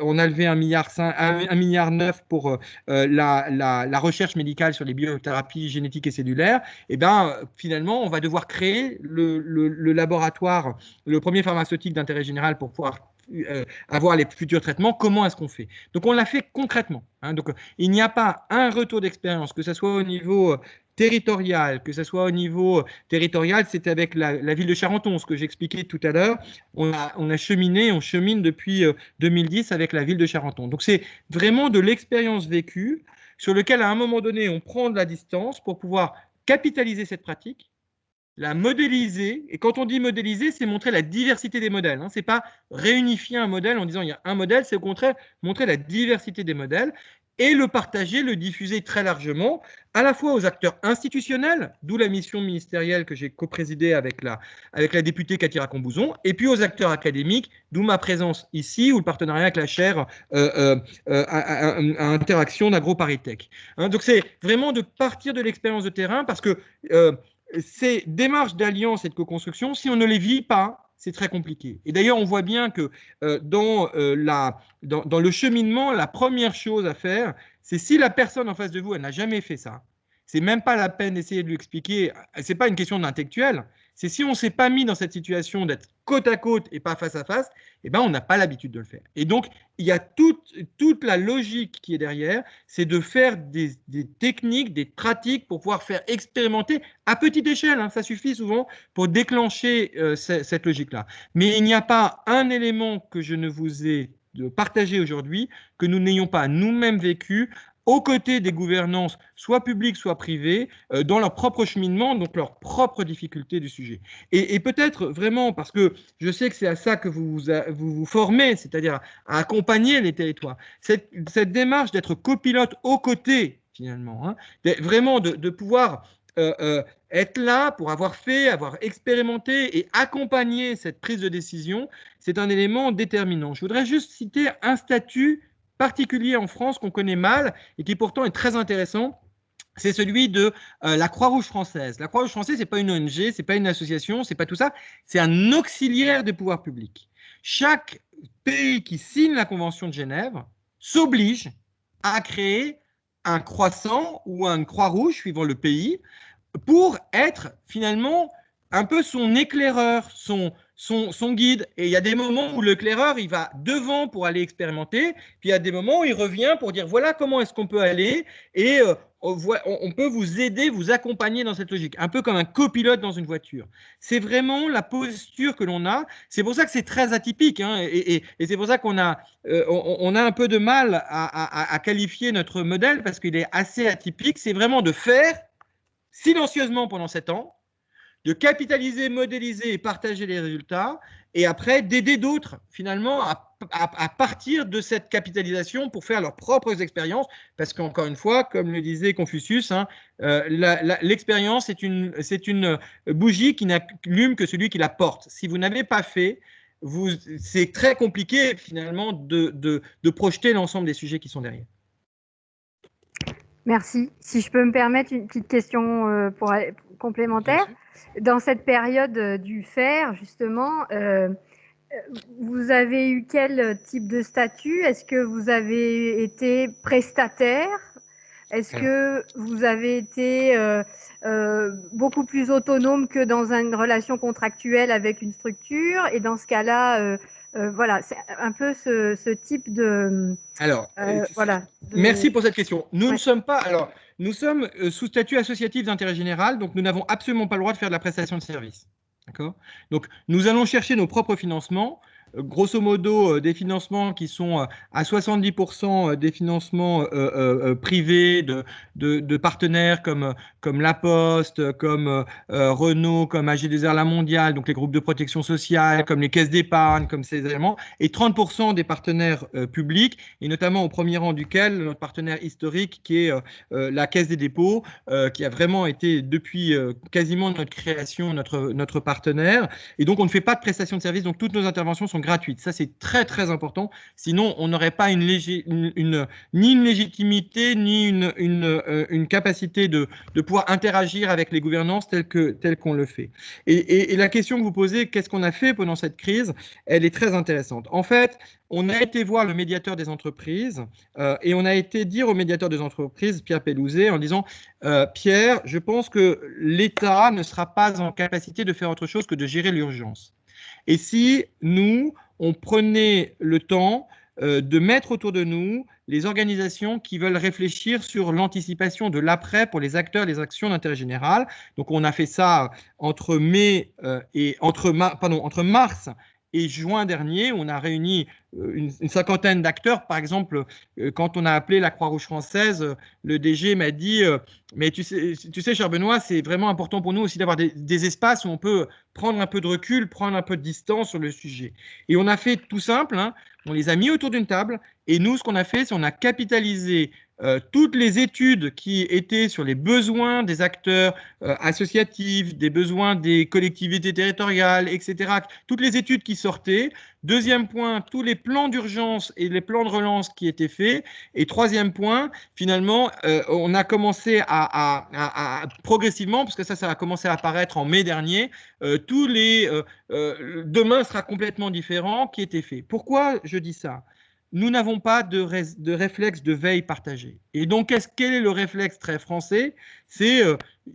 A: on a levé 1,9 milliard pour la recherche médicale sur les biothérapies génétiques et cellulaires. Et bien finalement on va devoir créer le laboratoire, le premier pharmaceutique d'intérêt général pour pouvoir avoir les futurs traitements. Comment est-ce qu'on fait? Donc, on l'a fait concrètement. Donc, il n'y a pas un retour d'expérience, que ce soit au niveau territorial, que ce soit au niveau territorial, c'était avec la ville de Charenton, ce que j'expliquais tout à l'heure. On chemine depuis 2010 avec la ville de Charenton. Donc, c'est vraiment de l'expérience vécue sur lequel, à un moment donné, on prend de la distance pour pouvoir capitaliser cette pratique, la modéliser. Et quand on dit modéliser, c'est montrer la diversité des modèles. Ce n'est pas réunifier un modèle en disant il y a un modèle, c'est au contraire montrer la diversité des modèles et le partager, le diffuser très largement, à la fois aux acteurs institutionnels, d'où la mission ministérielle que j'ai co-présidée avec la députée Cathy Racon-Bouzon, et puis aux acteurs académiques, d'où ma présence ici, ou le partenariat avec la chaire à interaction d'AgroParisTech. Hein, donc c'est vraiment de partir de l'expérience de terrain, parce que ces démarches d'alliance et de co-construction, si on ne les vit pas, c'est très compliqué. Et d'ailleurs, on voit bien que dans le cheminement, la première chose à faire, c'est si la personne en face de vous, elle n'a jamais fait ça, c'est même pas la peine d'essayer de lui expliquer, c'est pas une question d'intellectuel, c'est si on ne s'est pas mis dans cette situation d'être côte à côte et pas face à face, eh ben on n'a pas l'habitude de le faire. Et donc, il y a toute la logique qui est derrière, c'est de faire des techniques, des pratiques pour pouvoir faire expérimenter à petite échelle, hein, ça suffit souvent pour déclencher cette logique-là. Mais il n'y a pas un élément que je ne vous ai partagé aujourd'hui que nous n'ayons pas nous-mêmes vécu aux côtés des gouvernances, soit publiques, soit privées, dans leur propre cheminement, donc leurs propres difficultés du sujet. Et peut-être vraiment, parce que je sais que c'est à ça que vous vous formez, c'est-à-dire à accompagner les territoires, cette démarche d'être copilote aux côtés, finalement, hein, vraiment de pouvoir être là pour avoir fait, avoir expérimenté et accompagner cette prise de décision, c'est un élément déterminant. Je voudrais juste citer un statut particulier en France qu'on connaît mal et qui pourtant est très intéressant, c'est celui de la Croix-Rouge française. La Croix-Rouge française, ce n'est pas une ONG, ce n'est pas une association, ce n'est pas tout ça, c'est un auxiliaire des pouvoirs publics. Chaque pays qui signe la Convention de Genève s'oblige à créer un croissant ou un Croix-Rouge, suivant le pays, pour être finalement un peu son éclaireur, son guide. Et il y a des moments où l'éclaireur, il va devant pour aller expérimenter, puis il y a des moments où il revient pour dire voilà comment est-ce qu'on peut aller, et on peut vous aider, vous accompagner dans cette logique, un peu comme un copilote dans une voiture. C'est vraiment la posture que l'on a. C'est pour ça que c'est très atypique, hein, et c'est pour ça qu'on a, on a un peu de mal à qualifier notre modèle, parce qu'il est assez atypique. C'est vraiment de faire silencieusement pendant 7 ans, de capitaliser, modéliser et partager les résultats, et après d'aider d'autres finalement à partir de cette capitalisation pour faire leurs propres expériences, parce qu'encore une fois, comme le disait Confucius, hein, l'expérience c'est une bougie qui n'allume que celui qui la porte. Si vous n'avez pas fait, c'est très compliqué finalement de projeter l'ensemble des sujets qui sont derrière.
E: Merci. Si je peux me permettre une petite question complémentaire. Dans cette période du faire, justement, vous avez eu quel type de statut? Est-ce que vous avez été prestataire? Est-ce que vous avez été beaucoup plus autonome que dans une relation contractuelle avec une structure? Et dans ce cas-là, voilà, c'est un peu ce type de…
A: Alors, voilà, merci pour cette question. Nous ne sommes pas… Alors, nous sommes sous statut associatif d'intérêt général, donc nous n'avons absolument pas le droit de faire de la prestation de service. D'accord ? Donc, nous allons chercher nos propres financements. Grosso modo, des financements qui sont à 70% des financements privés de partenaires comme La Poste, comme Renault, comme AG2R La Mondiale, donc les groupes de protection sociale, comme les caisses d'épargne, comme ces éléments, et 30% des partenaires publics, et notamment au premier rang duquel notre partenaire historique qui est la Caisse des dépôts, qui a vraiment été depuis quasiment notre création, notre partenaire. Et donc, on ne fait pas de prestation de service, donc toutes nos interventions sont gratuites. Ça, c'est très, très important. Sinon, on n'aurait pas ni une légitimité, ni une capacité de pouvoir interagir avec les gouvernances telles qu'on le fait. Et la question que vous posez, qu'est-ce qu'on a fait pendant cette crise, elle est très intéressante. En fait, on a été voir le médiateur des entreprises et on a été dire au médiateur des entreprises, Pierre Pellouzet, en disant Pierre, je pense que l'État ne sera pas en capacité de faire autre chose que de gérer l'urgence. Et si nous, on prenait le temps de mettre autour de nous les organisations qui veulent réfléchir sur l'anticipation de l'après pour les acteurs, les actions d'intérêt général. Donc, on a fait ça entre mars et juin dernier, on a réuni une cinquantaine d'acteurs. Par exemple, quand on a appelé la Croix-Rouge française, le DG m'a dit mais tu sais, cher Benoît, c'est vraiment important pour nous aussi d'avoir des espaces où on peut prendre un peu de recul, prendre un peu de distance sur le sujet. Et on a fait tout simple, hein, on les a mis autour d'une table, et nous, ce qu'on a fait, c'est qu'on a capitalisé toutes les études qui étaient sur les besoins des acteurs associatifs, des besoins des collectivités territoriales, etc., toutes les études qui sortaient. Deuxième point, tous les plans d'urgence et les plans de relance qui étaient faits. Et troisième point, finalement, on a commencé à progressivement, parce que ça a commencé à apparaître en mai dernier, demain sera complètement différent qui étaient faits. Pourquoi je dis ça ? Nous n'avons pas de réflexe de veille partagée. Et donc, quel est le réflexe très français ? C'est,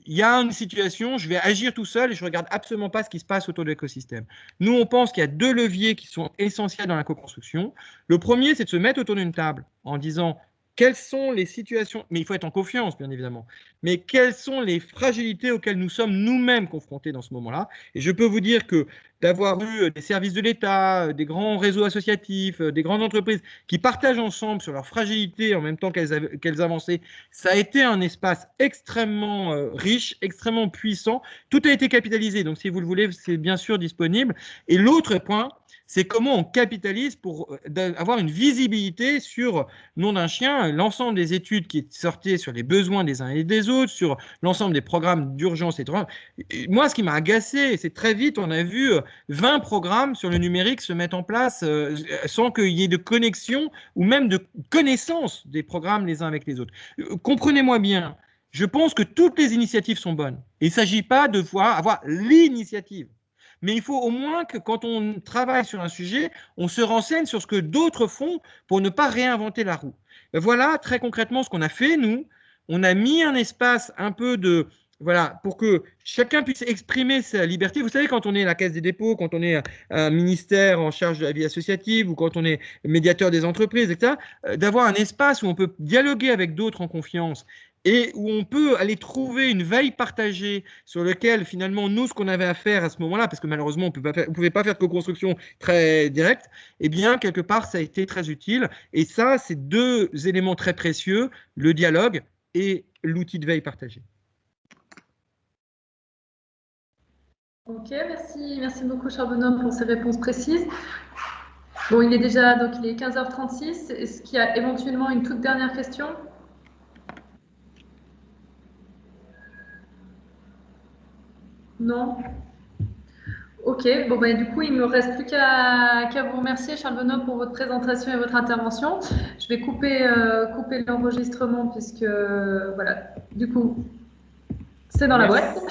A: il y a une situation, je vais agir tout seul et je ne regarde absolument pas ce qui se passe autour de l'écosystème. Nous, on pense qu'il y a 2 leviers qui sont essentiels dans la co-construction. Le premier, c'est de se mettre autour d'une table en disant quelles sont les situations, mais il faut être en confiance, bien évidemment, mais quelles sont les fragilités auxquelles nous sommes nous-mêmes confrontés dans ce moment-là. Et je peux vous dire que d'avoir eu des services de l'État, des grands réseaux associatifs, des grandes entreprises qui partagent ensemble sur leurs fragilités en même temps qu'elles avançaient, ça a été un espace extrêmement riche, extrêmement puissant. Tout a été capitalisé, donc si vous le voulez, c'est bien sûr disponible. Et l'autre point, c'est comment on capitalise pour avoir une visibilité sur, nom d'un chien, l'ensemble des études qui sortaient sur les besoins des uns et des autres, sur l'ensemble des programmes d'urgence, etc. Et moi, ce qui m'a agacé, c'est très vite, on a vu 20 programmes sur le numérique se mettre en place sans qu'il y ait de connexion ou même de connaissance des programmes les uns avec les autres. Comprenez-moi bien, je pense que toutes les initiatives sont bonnes. Il ne s'agit pas de avoir l'initiative. Mais il faut au moins que quand on travaille sur un sujet, on se renseigne sur ce que d'autres font pour ne pas réinventer la roue. Voilà très concrètement ce qu'on a fait, nous. On a mis un espace un peu de... Voilà, pour que chacun puisse exprimer sa liberté. Vous savez, quand on est à la Caisse des dépôts, quand on est un ministère en charge de la vie associative ou quand on est médiateur des entreprises, etc., d'avoir un espace où on peut dialoguer avec d'autres en confiance et où on peut aller trouver une veille partagée sur lequel finalement nous ce qu'on avait à faire à ce moment-là, parce que malheureusement on ne pouvait pas faire de co-construction très directe, eh bien quelque part ça a été très utile. Et ça, c'est 2 éléments très précieux, le dialogue et l'outil de veille partagée.
B: Ok, merci beaucoup Charbonneau pour ces réponses précises. Bon, il est 15h36. Est-ce qu'il y a éventuellement une toute dernière question ? Non ? Ok, bon, du coup, il ne me reste plus qu'à vous remercier, Charles Benoît, pour votre présentation et votre intervention. Je vais couper l'enregistrement puisque, voilà, du coup, c'est dans la boîte.